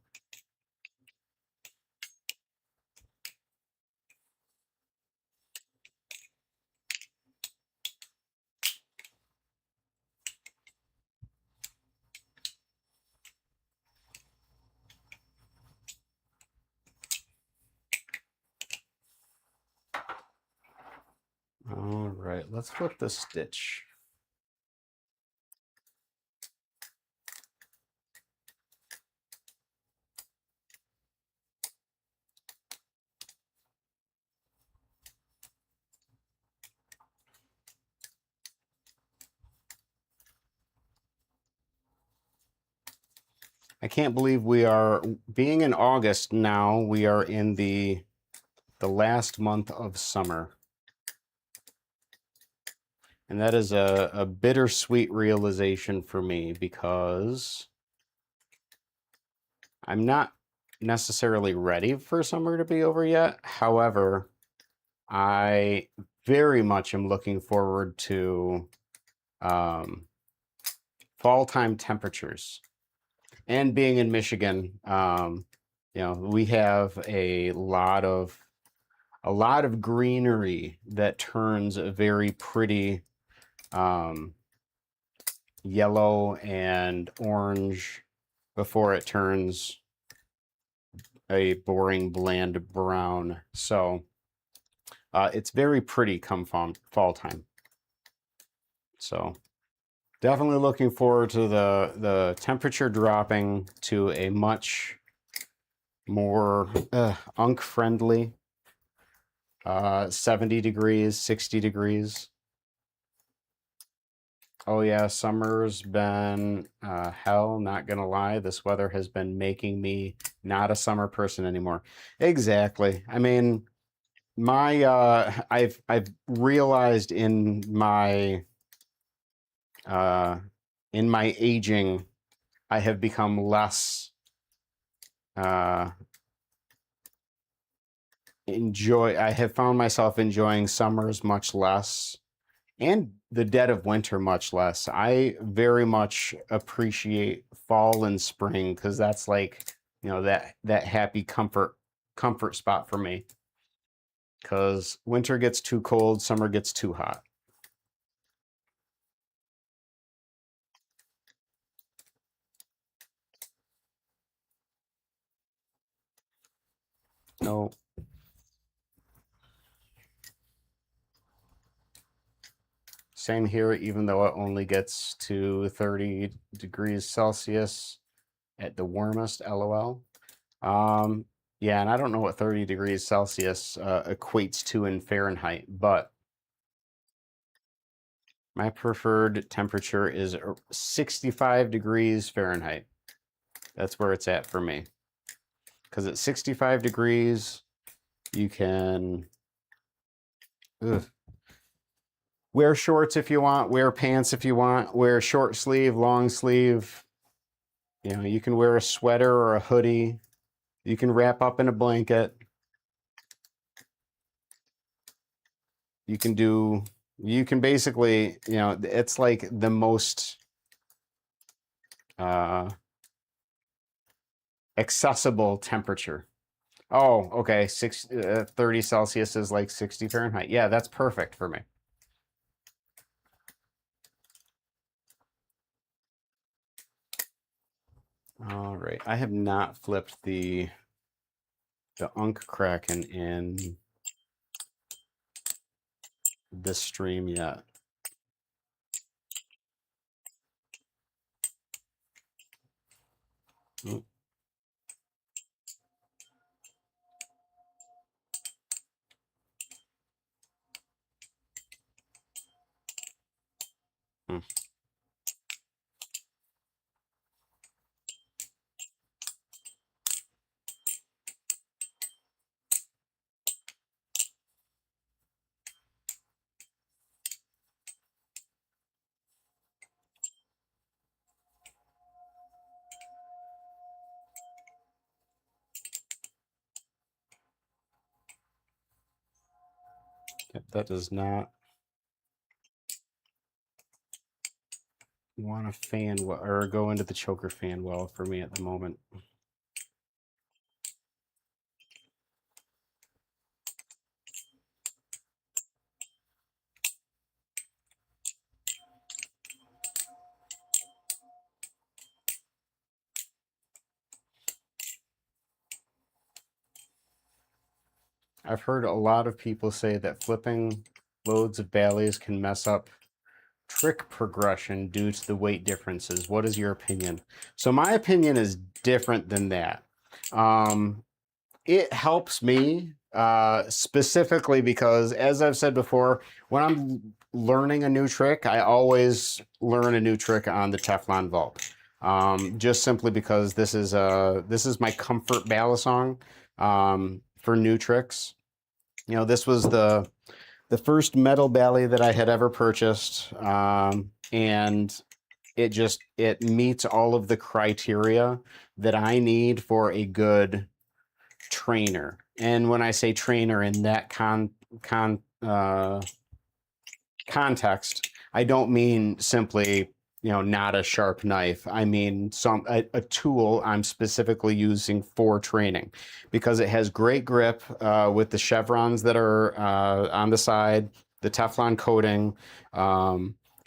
All right, let's flip the stitch. I can't believe we are, being in August now, we are in the last month of summer. And that is a bittersweet realization for me because I'm not necessarily ready for summer to be over yet. However, I very much am looking forward to fall time temperatures. And being in Michigan, you know, we have a lot of greenery that turns a very pretty yellow and orange before it turns a boring bland brown. So it's very pretty come fall time. So definitely looking forward to the temperature dropping to a much more Unc friendly 70 degrees, 60 degrees. Oh yeah, summer's been hell, not gonna lie. This weather has been making me not a summer person anymore. Exactly. I mean, my I've realized in my aging, I have become less uh I have found myself enjoying summers much less and the dead of winter much less. I very much appreciate fall and spring because that's like, you know, that happy comfort spot for me. Because winter gets too cold, summer gets too hot. No, same here, even though it only gets to 30 degrees Celsius at the warmest, LOL. Yeah, and I don't know what 30 degrees Celsius equates to in Fahrenheit, but my preferred temperature is 65 degrees Fahrenheit. That's where it's at for me. Because at 65 degrees, you can wear shorts if you want, wear pants if you want, wear short sleeve, long sleeve. You know, you can wear a sweater or a hoodie. You can wrap up in a blanket. You can basically, you know, it's like the most accessible temperature. Oh, okay. 30 Celsius is like 60 Fahrenheit. Yeah, that's perfect for me. All right. I have not flipped the Unc Kraken in this stream yet. Mm, mm. That does not want to fan well or go into the choker fan well for me at the moment. I've heard a lot of people say that flipping loads of ballets can mess up trick progression due to the weight differences. What is your opinion? So my opinion is different than that. Um, it helps me specifically because, as I've said before, when I'm learning a new trick, I always learn a new trick on the Teflon vault. Just simply because this is my comfort balisong for new tricks. You know, this was the first metal belly that I had ever purchased, and it meets all of the criteria that I need for a good trainer. And when I say trainer in that con context, I don't mean simply, you know, not a sharp knife. I mean a tool I'm specifically using for training because it has great grip with the chevrons that are on the side, the Teflon coating.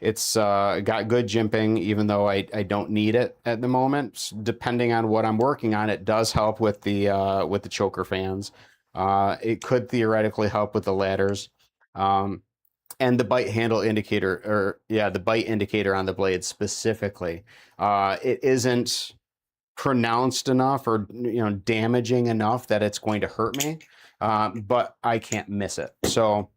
It's got good jimping, even though I don't need it at the moment. Depending on what I'm working on, it does help with the choker fans. It could theoretically help with the ladders. Um, and the bite handle indicator, or yeah, the bite indicator on the blade specifically, it isn't pronounced enough or, you know, damaging enough that it's going to hurt me, but I can't miss it. So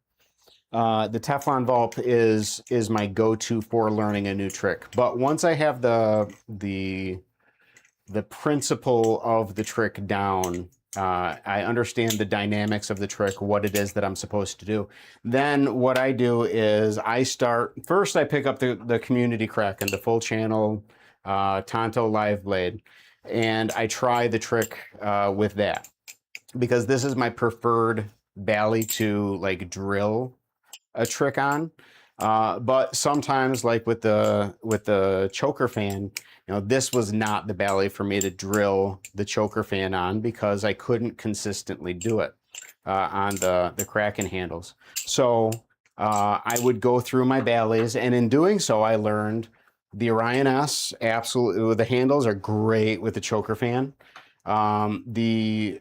the Teflon Vault is my go-to for learning a new trick. But once I have the principle of the trick down, I understand the dynamics of the trick, what it is that I'm supposed to do. Then what I do is first I pick up the Community Kraken, the full channel Tonto live blade, and I try the trick with that because this is my preferred bally to like drill a trick on. But sometimes, like with the choker fan, you know, this was not the bally for me to drill the choker fan on because I couldn't consistently do it on the Kraken handles. So I would go through my ballys, and in doing so, I learned the Orion S. Absolutely, the handles are great with the choker fan. The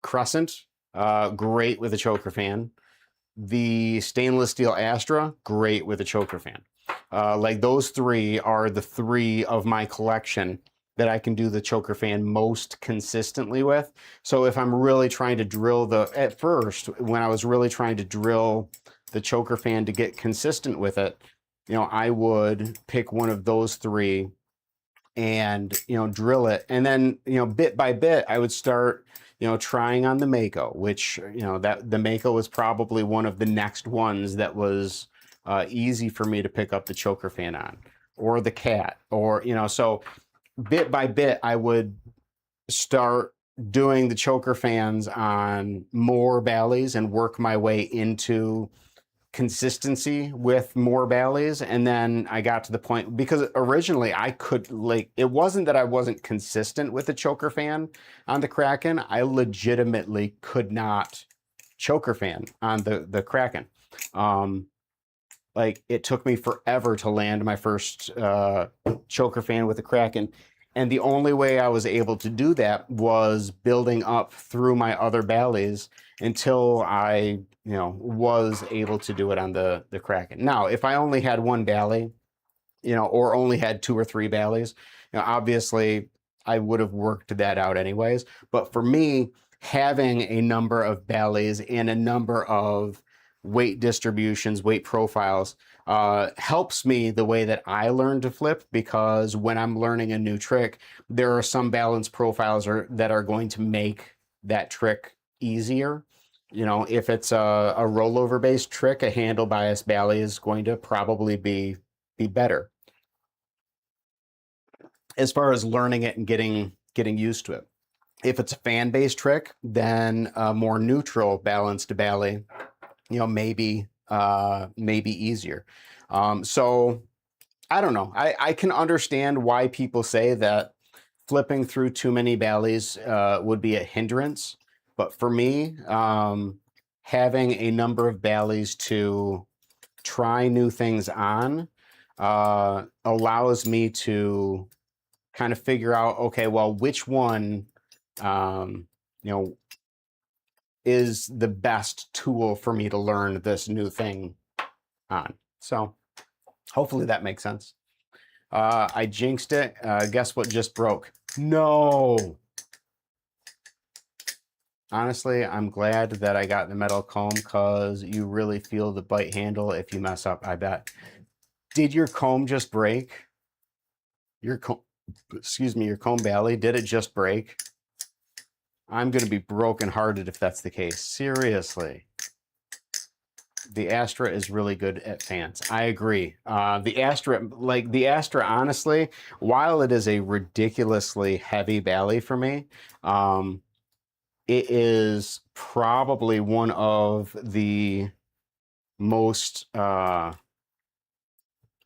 Crescent, great with a choker fan. The stainless steel Astra, great with a choker fan. Like those three are the three of my collection that I can do the choker fan most consistently with. So if I'm really trying to drill at first, when I was really trying to drill the choker fan to get consistent with it, you know, I would pick one of those three and, you know, drill it. And then, you know, bit by bit, I would start, you know, trying on the Mako, which, you know, that the Mako was probably one of the next ones that was easy for me to pick up the choker fan on, or the Cat, or, you know, so bit by bit, I would start doing the choker fans on more ballys and work my way into consistency with more ballys. And then I got to the point because originally I could, like, it wasn't that I wasn't consistent with the choker fan on the Kraken. I legitimately could not choker fan on the Kraken. Like, it took me forever to land my first choker fan with the Kraken. And the only way I was able to do that was building up through my other ballys until I, you know, was able to do it on the Kraken. Now, if I only had one bally or only had 2 or 3 Ballys. Obviously, I would have worked that out anyways. But for me, having a number of Ballys and a number of weight distributions, weight profiles, helps me the way that I learn to flip, because when I'm learning a new trick, there are some balance profiles that are going to make that trick easier. If it's a rollover based trick, a handle bias Bally is going to probably be better as far as learning it and getting used to it. If it's a fan based trick, then a more neutral balanced Bally, maybe easier. So I don't know. I can understand why people say that flipping through too many Ballys would be a hindrance, but for me, having a number of Ballys to try new things on allows me to kind of figure out, okay, well, which one, um, you know, is the best tool for me to learn this new thing on. So hopefully that makes sense. I jinxed it. Guess what just broke? No. Honestly, I'm glad that I got the metal comb, because you really feel the bite handle if you mess up, I bet. Did your comb just break? Your comb, excuse me, your comb Bally, did it just break? I'm going to be brokenhearted if that's the case. Seriously. The Astra is really good at fans. I agree. The Astra, honestly, while it is a ridiculously heavy Bally for me, it is probably one of the most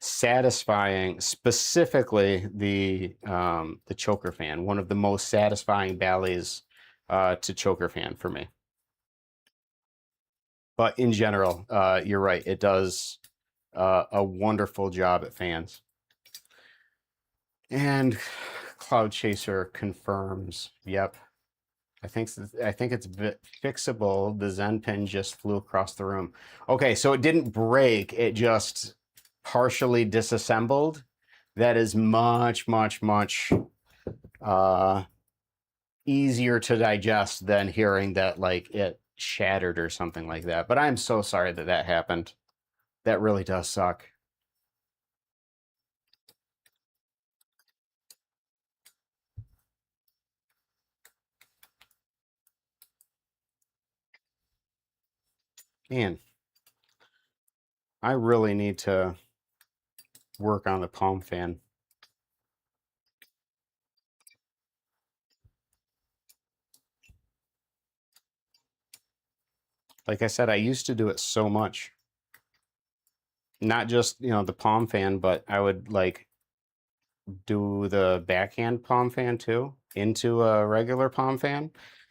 satisfying, specifically the choker fan, one of the most satisfying Ballys to choker fan for me. But in general, you're right. It does a wonderful job at fans. And Cloud Chaser confirms. Yep. I think it's fixable. The Zen pin just flew across the room. Okay, so it didn't break. It just partially disassembled. That is much, much, much easier to digest than hearing that like it shattered or something like that. But I'm so sorry that that happened. That really does suck. Man, I really need to work on the palm fan. Like I said, I used to do it so much. Not just, the palm fan, but I would like do the backhand palm fan too into a regular palm fan.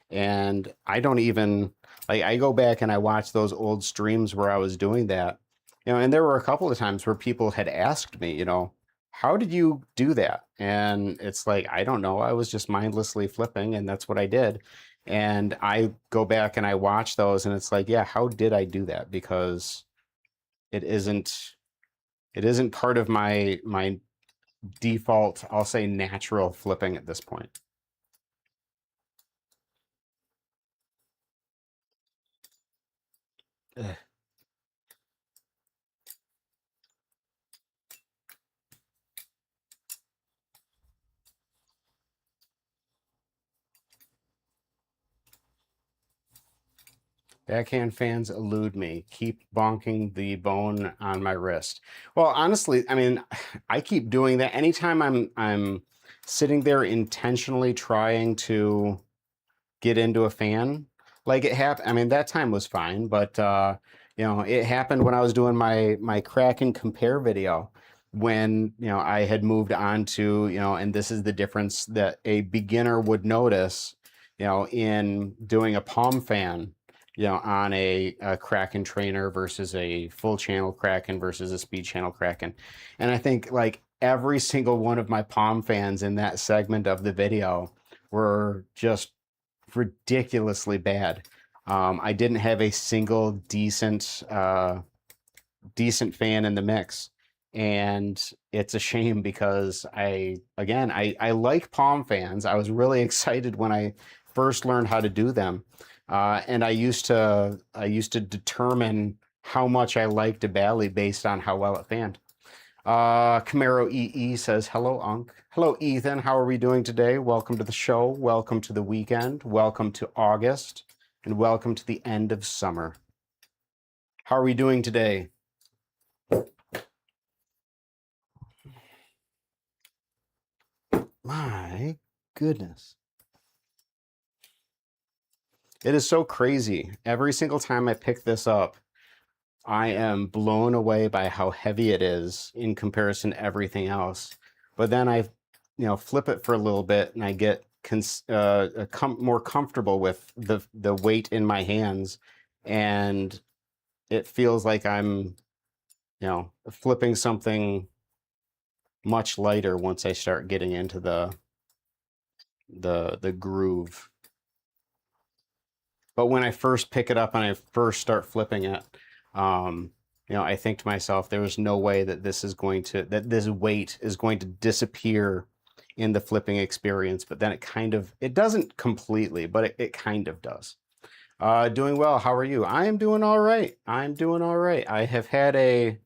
And I don't even like, I go back and I watch those old streams where I was doing that, and there were a couple of times where people had asked me, how did you do that? And it's like, I don't know. I was just mindlessly flipping, and that's what I did. And I go back and I watch those, and it's like, yeah, how did I do that? Because it isn't part of my default, I'll say, natural flipping at this point. Ugh. Backhand fans elude me. Keep bonking the bone on my wrist. Well, honestly, I mean, I keep doing that anytime I'm sitting there intentionally trying to get into a fan. Like it happened. I mean, that time was fine, but it happened when I was doing my crack and compare video, when I had moved on to, and this is the difference that a beginner would notice, in doing a palm fan, on a Kraken trainer versus a full channel Kraken versus a speed channel Kraken. And I think like every single one of my palm fans in that segment of the video were just ridiculously bad. I didn't have a single decent fan in the mix. And it's a shame because I like palm fans. I was really excited when I first learned how to do them. And I used to determine how much I liked a Bali based on how well it fanned. Camaro EE says, hello, Unc. Hello, Ethan. How are we doing today? Welcome to the show. Welcome to the weekend. Welcome to August. And welcome to the end of summer. How are we doing today? My goodness. It is so crazy. Every single time I pick this up, I am blown away by how heavy it is in comparison to everything else. But then flip it for a little bit and I get more comfortable with the weight in my hands, and it feels like I'm, flipping something much lighter once I start getting into the groove. But when I first pick it up and I first start flipping it, I think to myself, there is no way that this weight is going to disappear in the flipping experience. But then it doesn't completely, but it kind of does. Doing well. How are you? I am doing all right. I'm doing all right. I have had a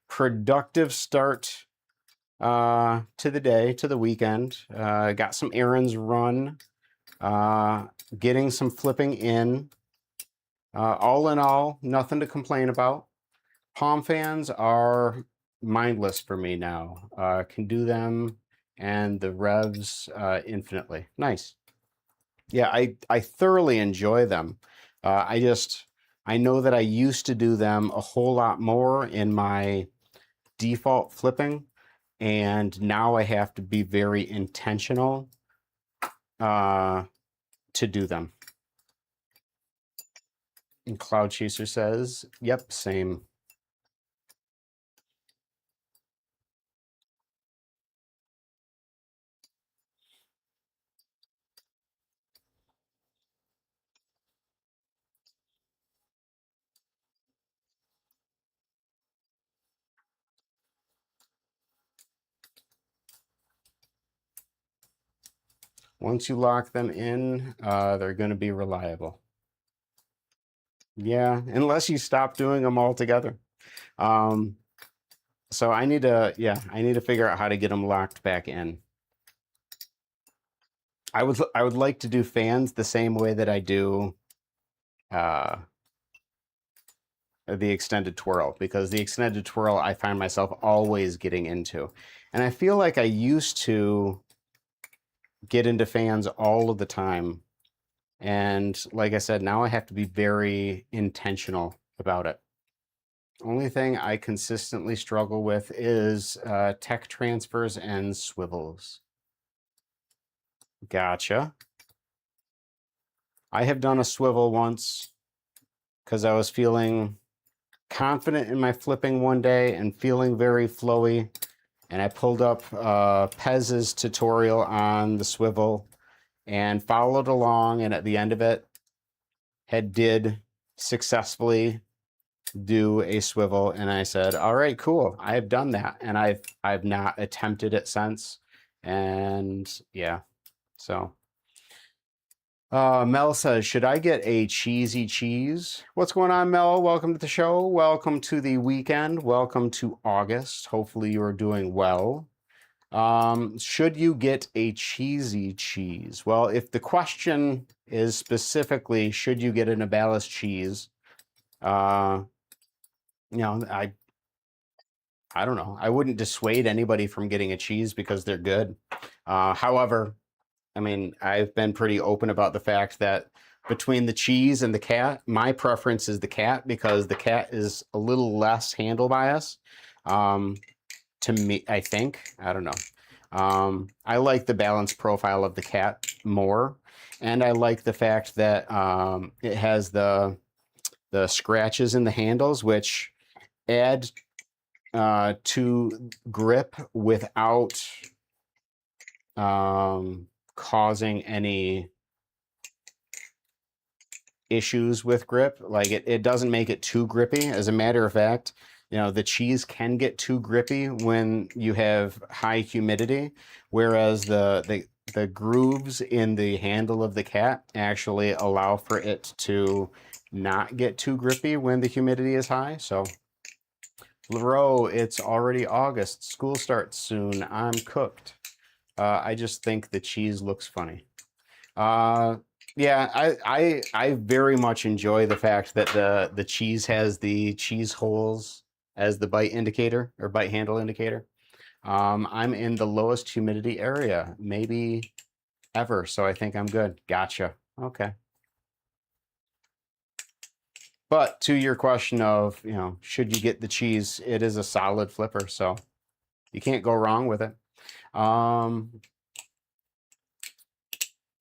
productive start to the day, to the weekend. Got some errands run. Getting some flipping in. All in all, nothing to complain about. Palm fans are mindless for me now. Can do them and the revs infinitely. Nice. Yeah, I thoroughly enjoy them. I know that I used to do them a whole lot more in my default flipping, and now I have to be very intentional to do them. And Cloud Chaser says, yep, same. Once you lock them in, they're going to be reliable. Yeah, unless you stop doing them altogether. So I need to figure out how to get them locked back in. I would like to do fans the same way that I do the extended twirl, because the extended twirl I find myself always getting into. And I feel like I used to get into fans all of the time. And like I said, now I have to be very intentional about it. Only thing I consistently struggle with is tech transfers and swivels. Gotcha. I have done a swivel once because I was feeling confident in my flipping one day and feeling very flowy. And I pulled up Pez's tutorial on the swivel and followed along. And at the end of it, did successfully do a swivel, and I said, all right, cool, I have done that, and I've not attempted it since. And yeah, so Mel says, should I get a cheesy cheese? What's going on, Mel? Welcome to the show. Welcome to the weekend. Welcome to August. Hopefully you are doing well. Should you get a cheesy cheese? Well, if the question is specifically, should you get an Abalis cheese? I don't know. I wouldn't dissuade anybody from getting a cheese because they're good. However, I mean, I've been pretty open about the fact that between the cheese and the cat, my preference is the cat, because the cat is a little less handle bias. To me, I think. I don't know. I like the balance profile of the cat more, and I like the fact that it has the scratches in the handles, which add to grip without causing any issues with grip. Like it doesn't make it too grippy. As a matter of fact, You know, the cheese can get too grippy when you have high humidity, whereas the grooves in the handle of the cat actually allow for it to not get too grippy when the humidity is high. So, LaRoe, it's already August. School starts soon. I'm cooked. I just think the cheese looks funny. Uh, yeah, I very much enjoy the fact that the cheese has the cheese holes as the bite indicator or bite handle indicator. I'm in the lowest humidity area, maybe ever, so I think I'm good. Gotcha. Okay. But to your question of, you know, should you get the cheese? It is a solid flipper, so you can't go wrong with it.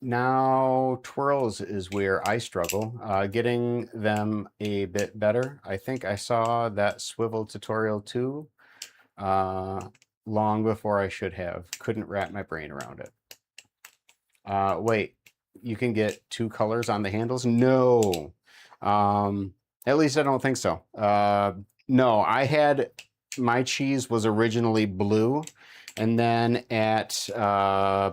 Now, twirls is where I struggle. Getting them a bit better. I think I saw that swivel tutorial too, long before I should have. Couldn't wrap my brain around it. Wait, you can get two colors on the handles? No. At least I don't think so. No, my cheese was originally blue, and then at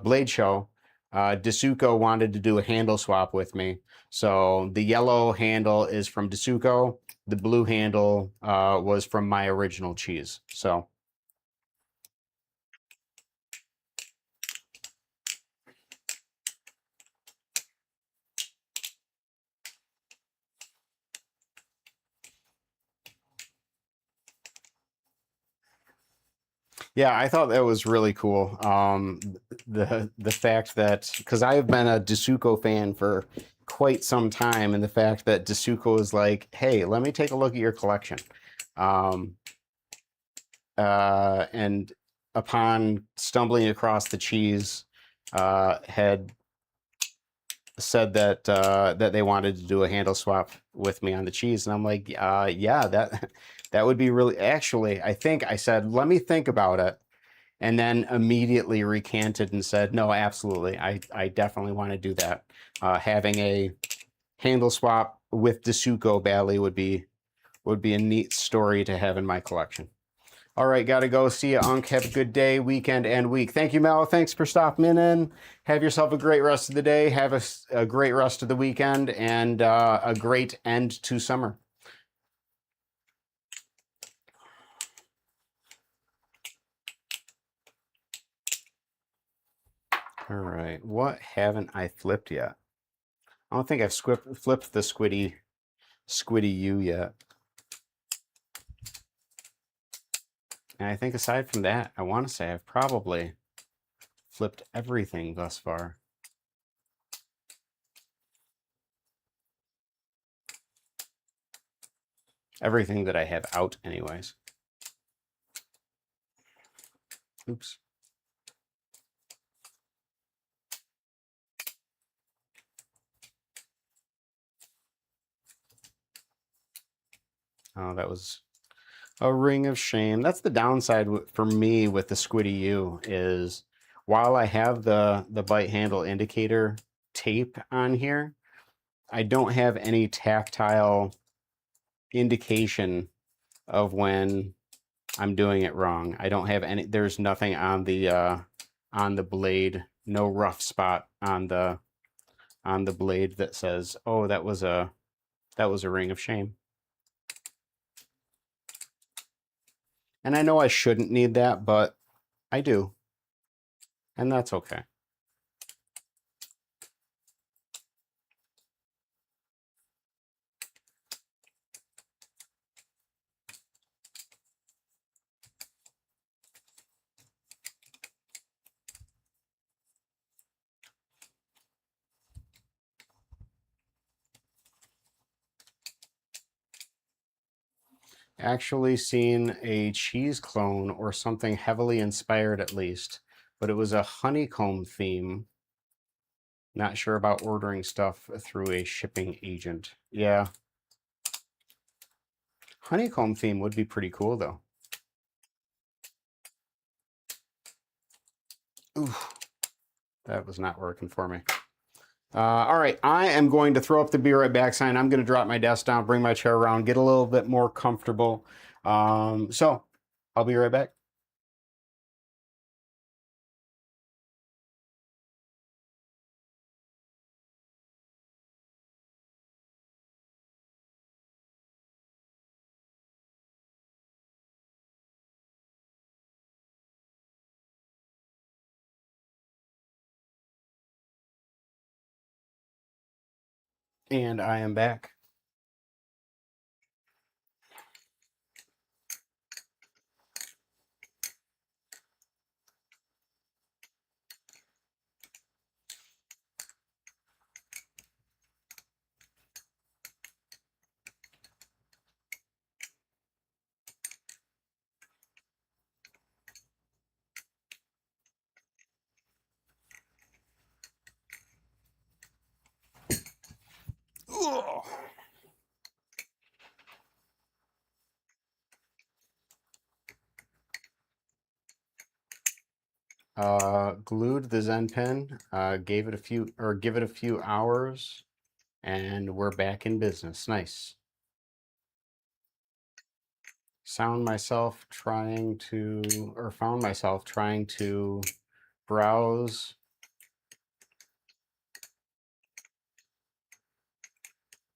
Blade Show, Dasuko wanted to do a handle swap with me. So the yellow handle is from Dasuko. The blue handle was from my original cheese. So yeah, I thought that was really cool. The fact that because I've been a Dasuko fan for quite some time, and the fact that Dasuko is like, "Hey, let me take a look at your collection," um, and upon stumbling across the cheese, had said that that they wanted to do a handle swap with me on the cheese, and I'm like, yeah, that would be really. Actually, I think I said, let me think about it, and then immediately recanted and said, no, absolutely, I definitely want to do that. Having a handle swap with Dasuko Bali would be a neat story to have in my collection. All right, gotta go. See ya, Unc. Have a good day, weekend, and week. Thank you, Mel. Thanks for stopping in. Have yourself a great rest of the day. Have a great rest of the weekend, and a great end to summer. All right, what haven't I flipped yet? I don't think I've flipped the Squiddy U yet. And I think aside from that, I want to say I've probably flipped everything thus far. Everything that I have out anyways. Oops. Oh, that was a ring of shame. That's the downside for me with the Squiddy U is while I have the bite handle indicator tape on here, I don't have any tactile indication of when I'm doing it wrong. I don't have any, there's nothing on the blade, no rough spot on the blade that says, "Oh, that was a ring of shame." And I know I shouldn't need that, but I do. And that's okay. Actually seen a cheese clone or something heavily inspired at least, but it was a honeycomb theme. Not sure about ordering stuff through a shipping agent. Yeah. Honeycomb theme would be pretty cool though. Ooh, that was not working for me. All right, I am going to throw up the be right back sign. I'm going to drop my desk down, bring my chair around, get a little bit more comfortable. So I'll be right back. And I am back. Ugh. Glued the Zen pin, gave it a few, or give it a few hours, and we're back in business. Nice. Found myself trying to browse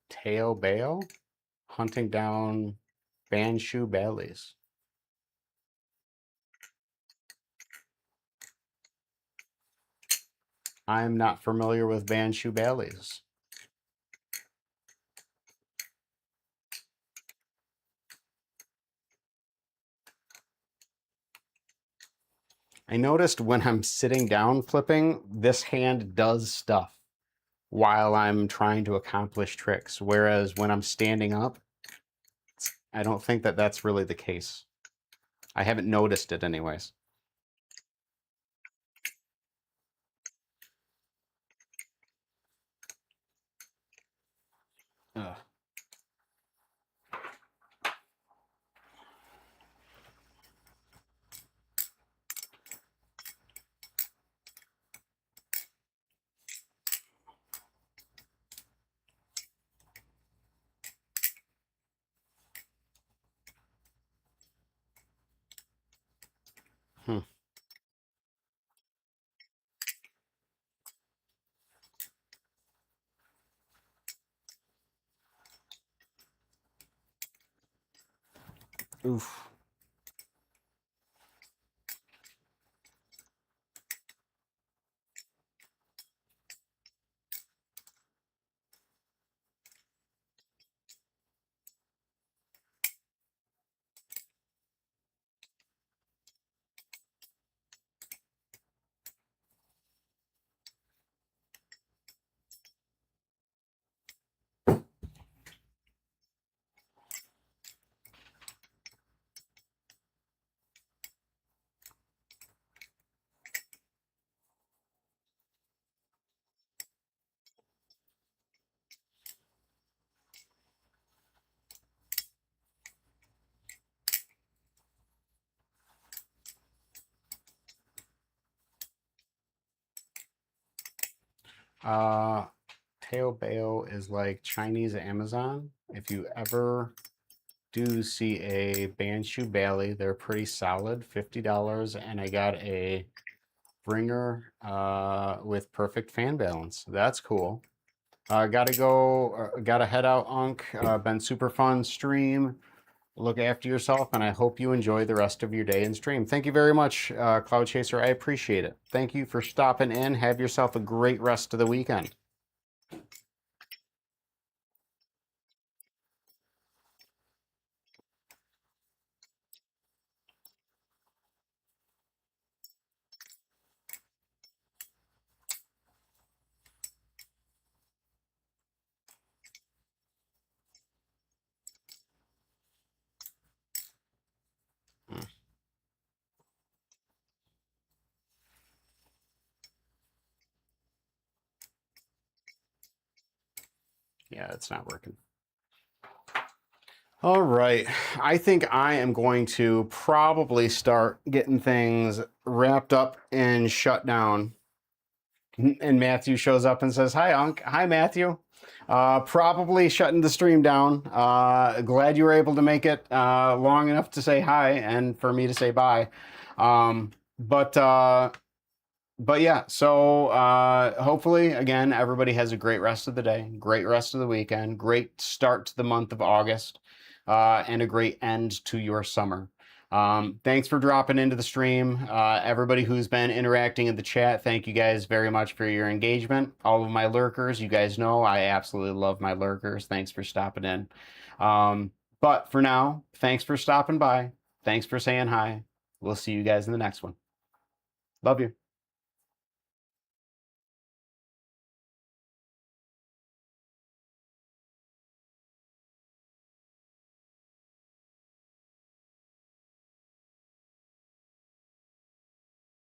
Tail Bale, hunting down Banshu Baileys. I'm not familiar with Banshu Baileys. I noticed when I'm sitting down flipping, this hand does stuff while I'm trying to accomplish tricks. Whereas when I'm standing up, I don't think that that's really the case. I haven't noticed it anyways. Ugh. Hmm. Oof. Tail Bale is like Chinese Amazon. If you ever do see a Banshu Bailey, they're pretty solid, $50, and I got a Bringer with perfect fan balance. That's cool. Gotta head out, Unc. Been super fun stream. Look after yourself, and I hope you enjoy the rest of your day and stream. Thank you very much, Cloud Chaser. I appreciate it. Thank you for stopping in. Have yourself a great rest of the weekend. Hmm. Yeah, it's not working. All right. I think I am going to probably start getting things wrapped up and shut down. And Matthew shows up and says, "Hi, Unc." Hi, Matthew. Probably shutting the stream down. Glad you were able to make it long enough to say hi and for me to say bye. Um, but yeah, so hopefully, again, everybody has a great rest of the day, great rest of the weekend, great start to the month of August, and a great end to your summer. Thanks for dropping into the stream. Everybody who's been interacting in the chat, thank you guys very much for your engagement. All of my lurkers, you guys know I absolutely love my lurkers. Thanks for stopping in. But for now, thanks for stopping by. Thanks for saying hi. We'll see you guys in the next one. Love you.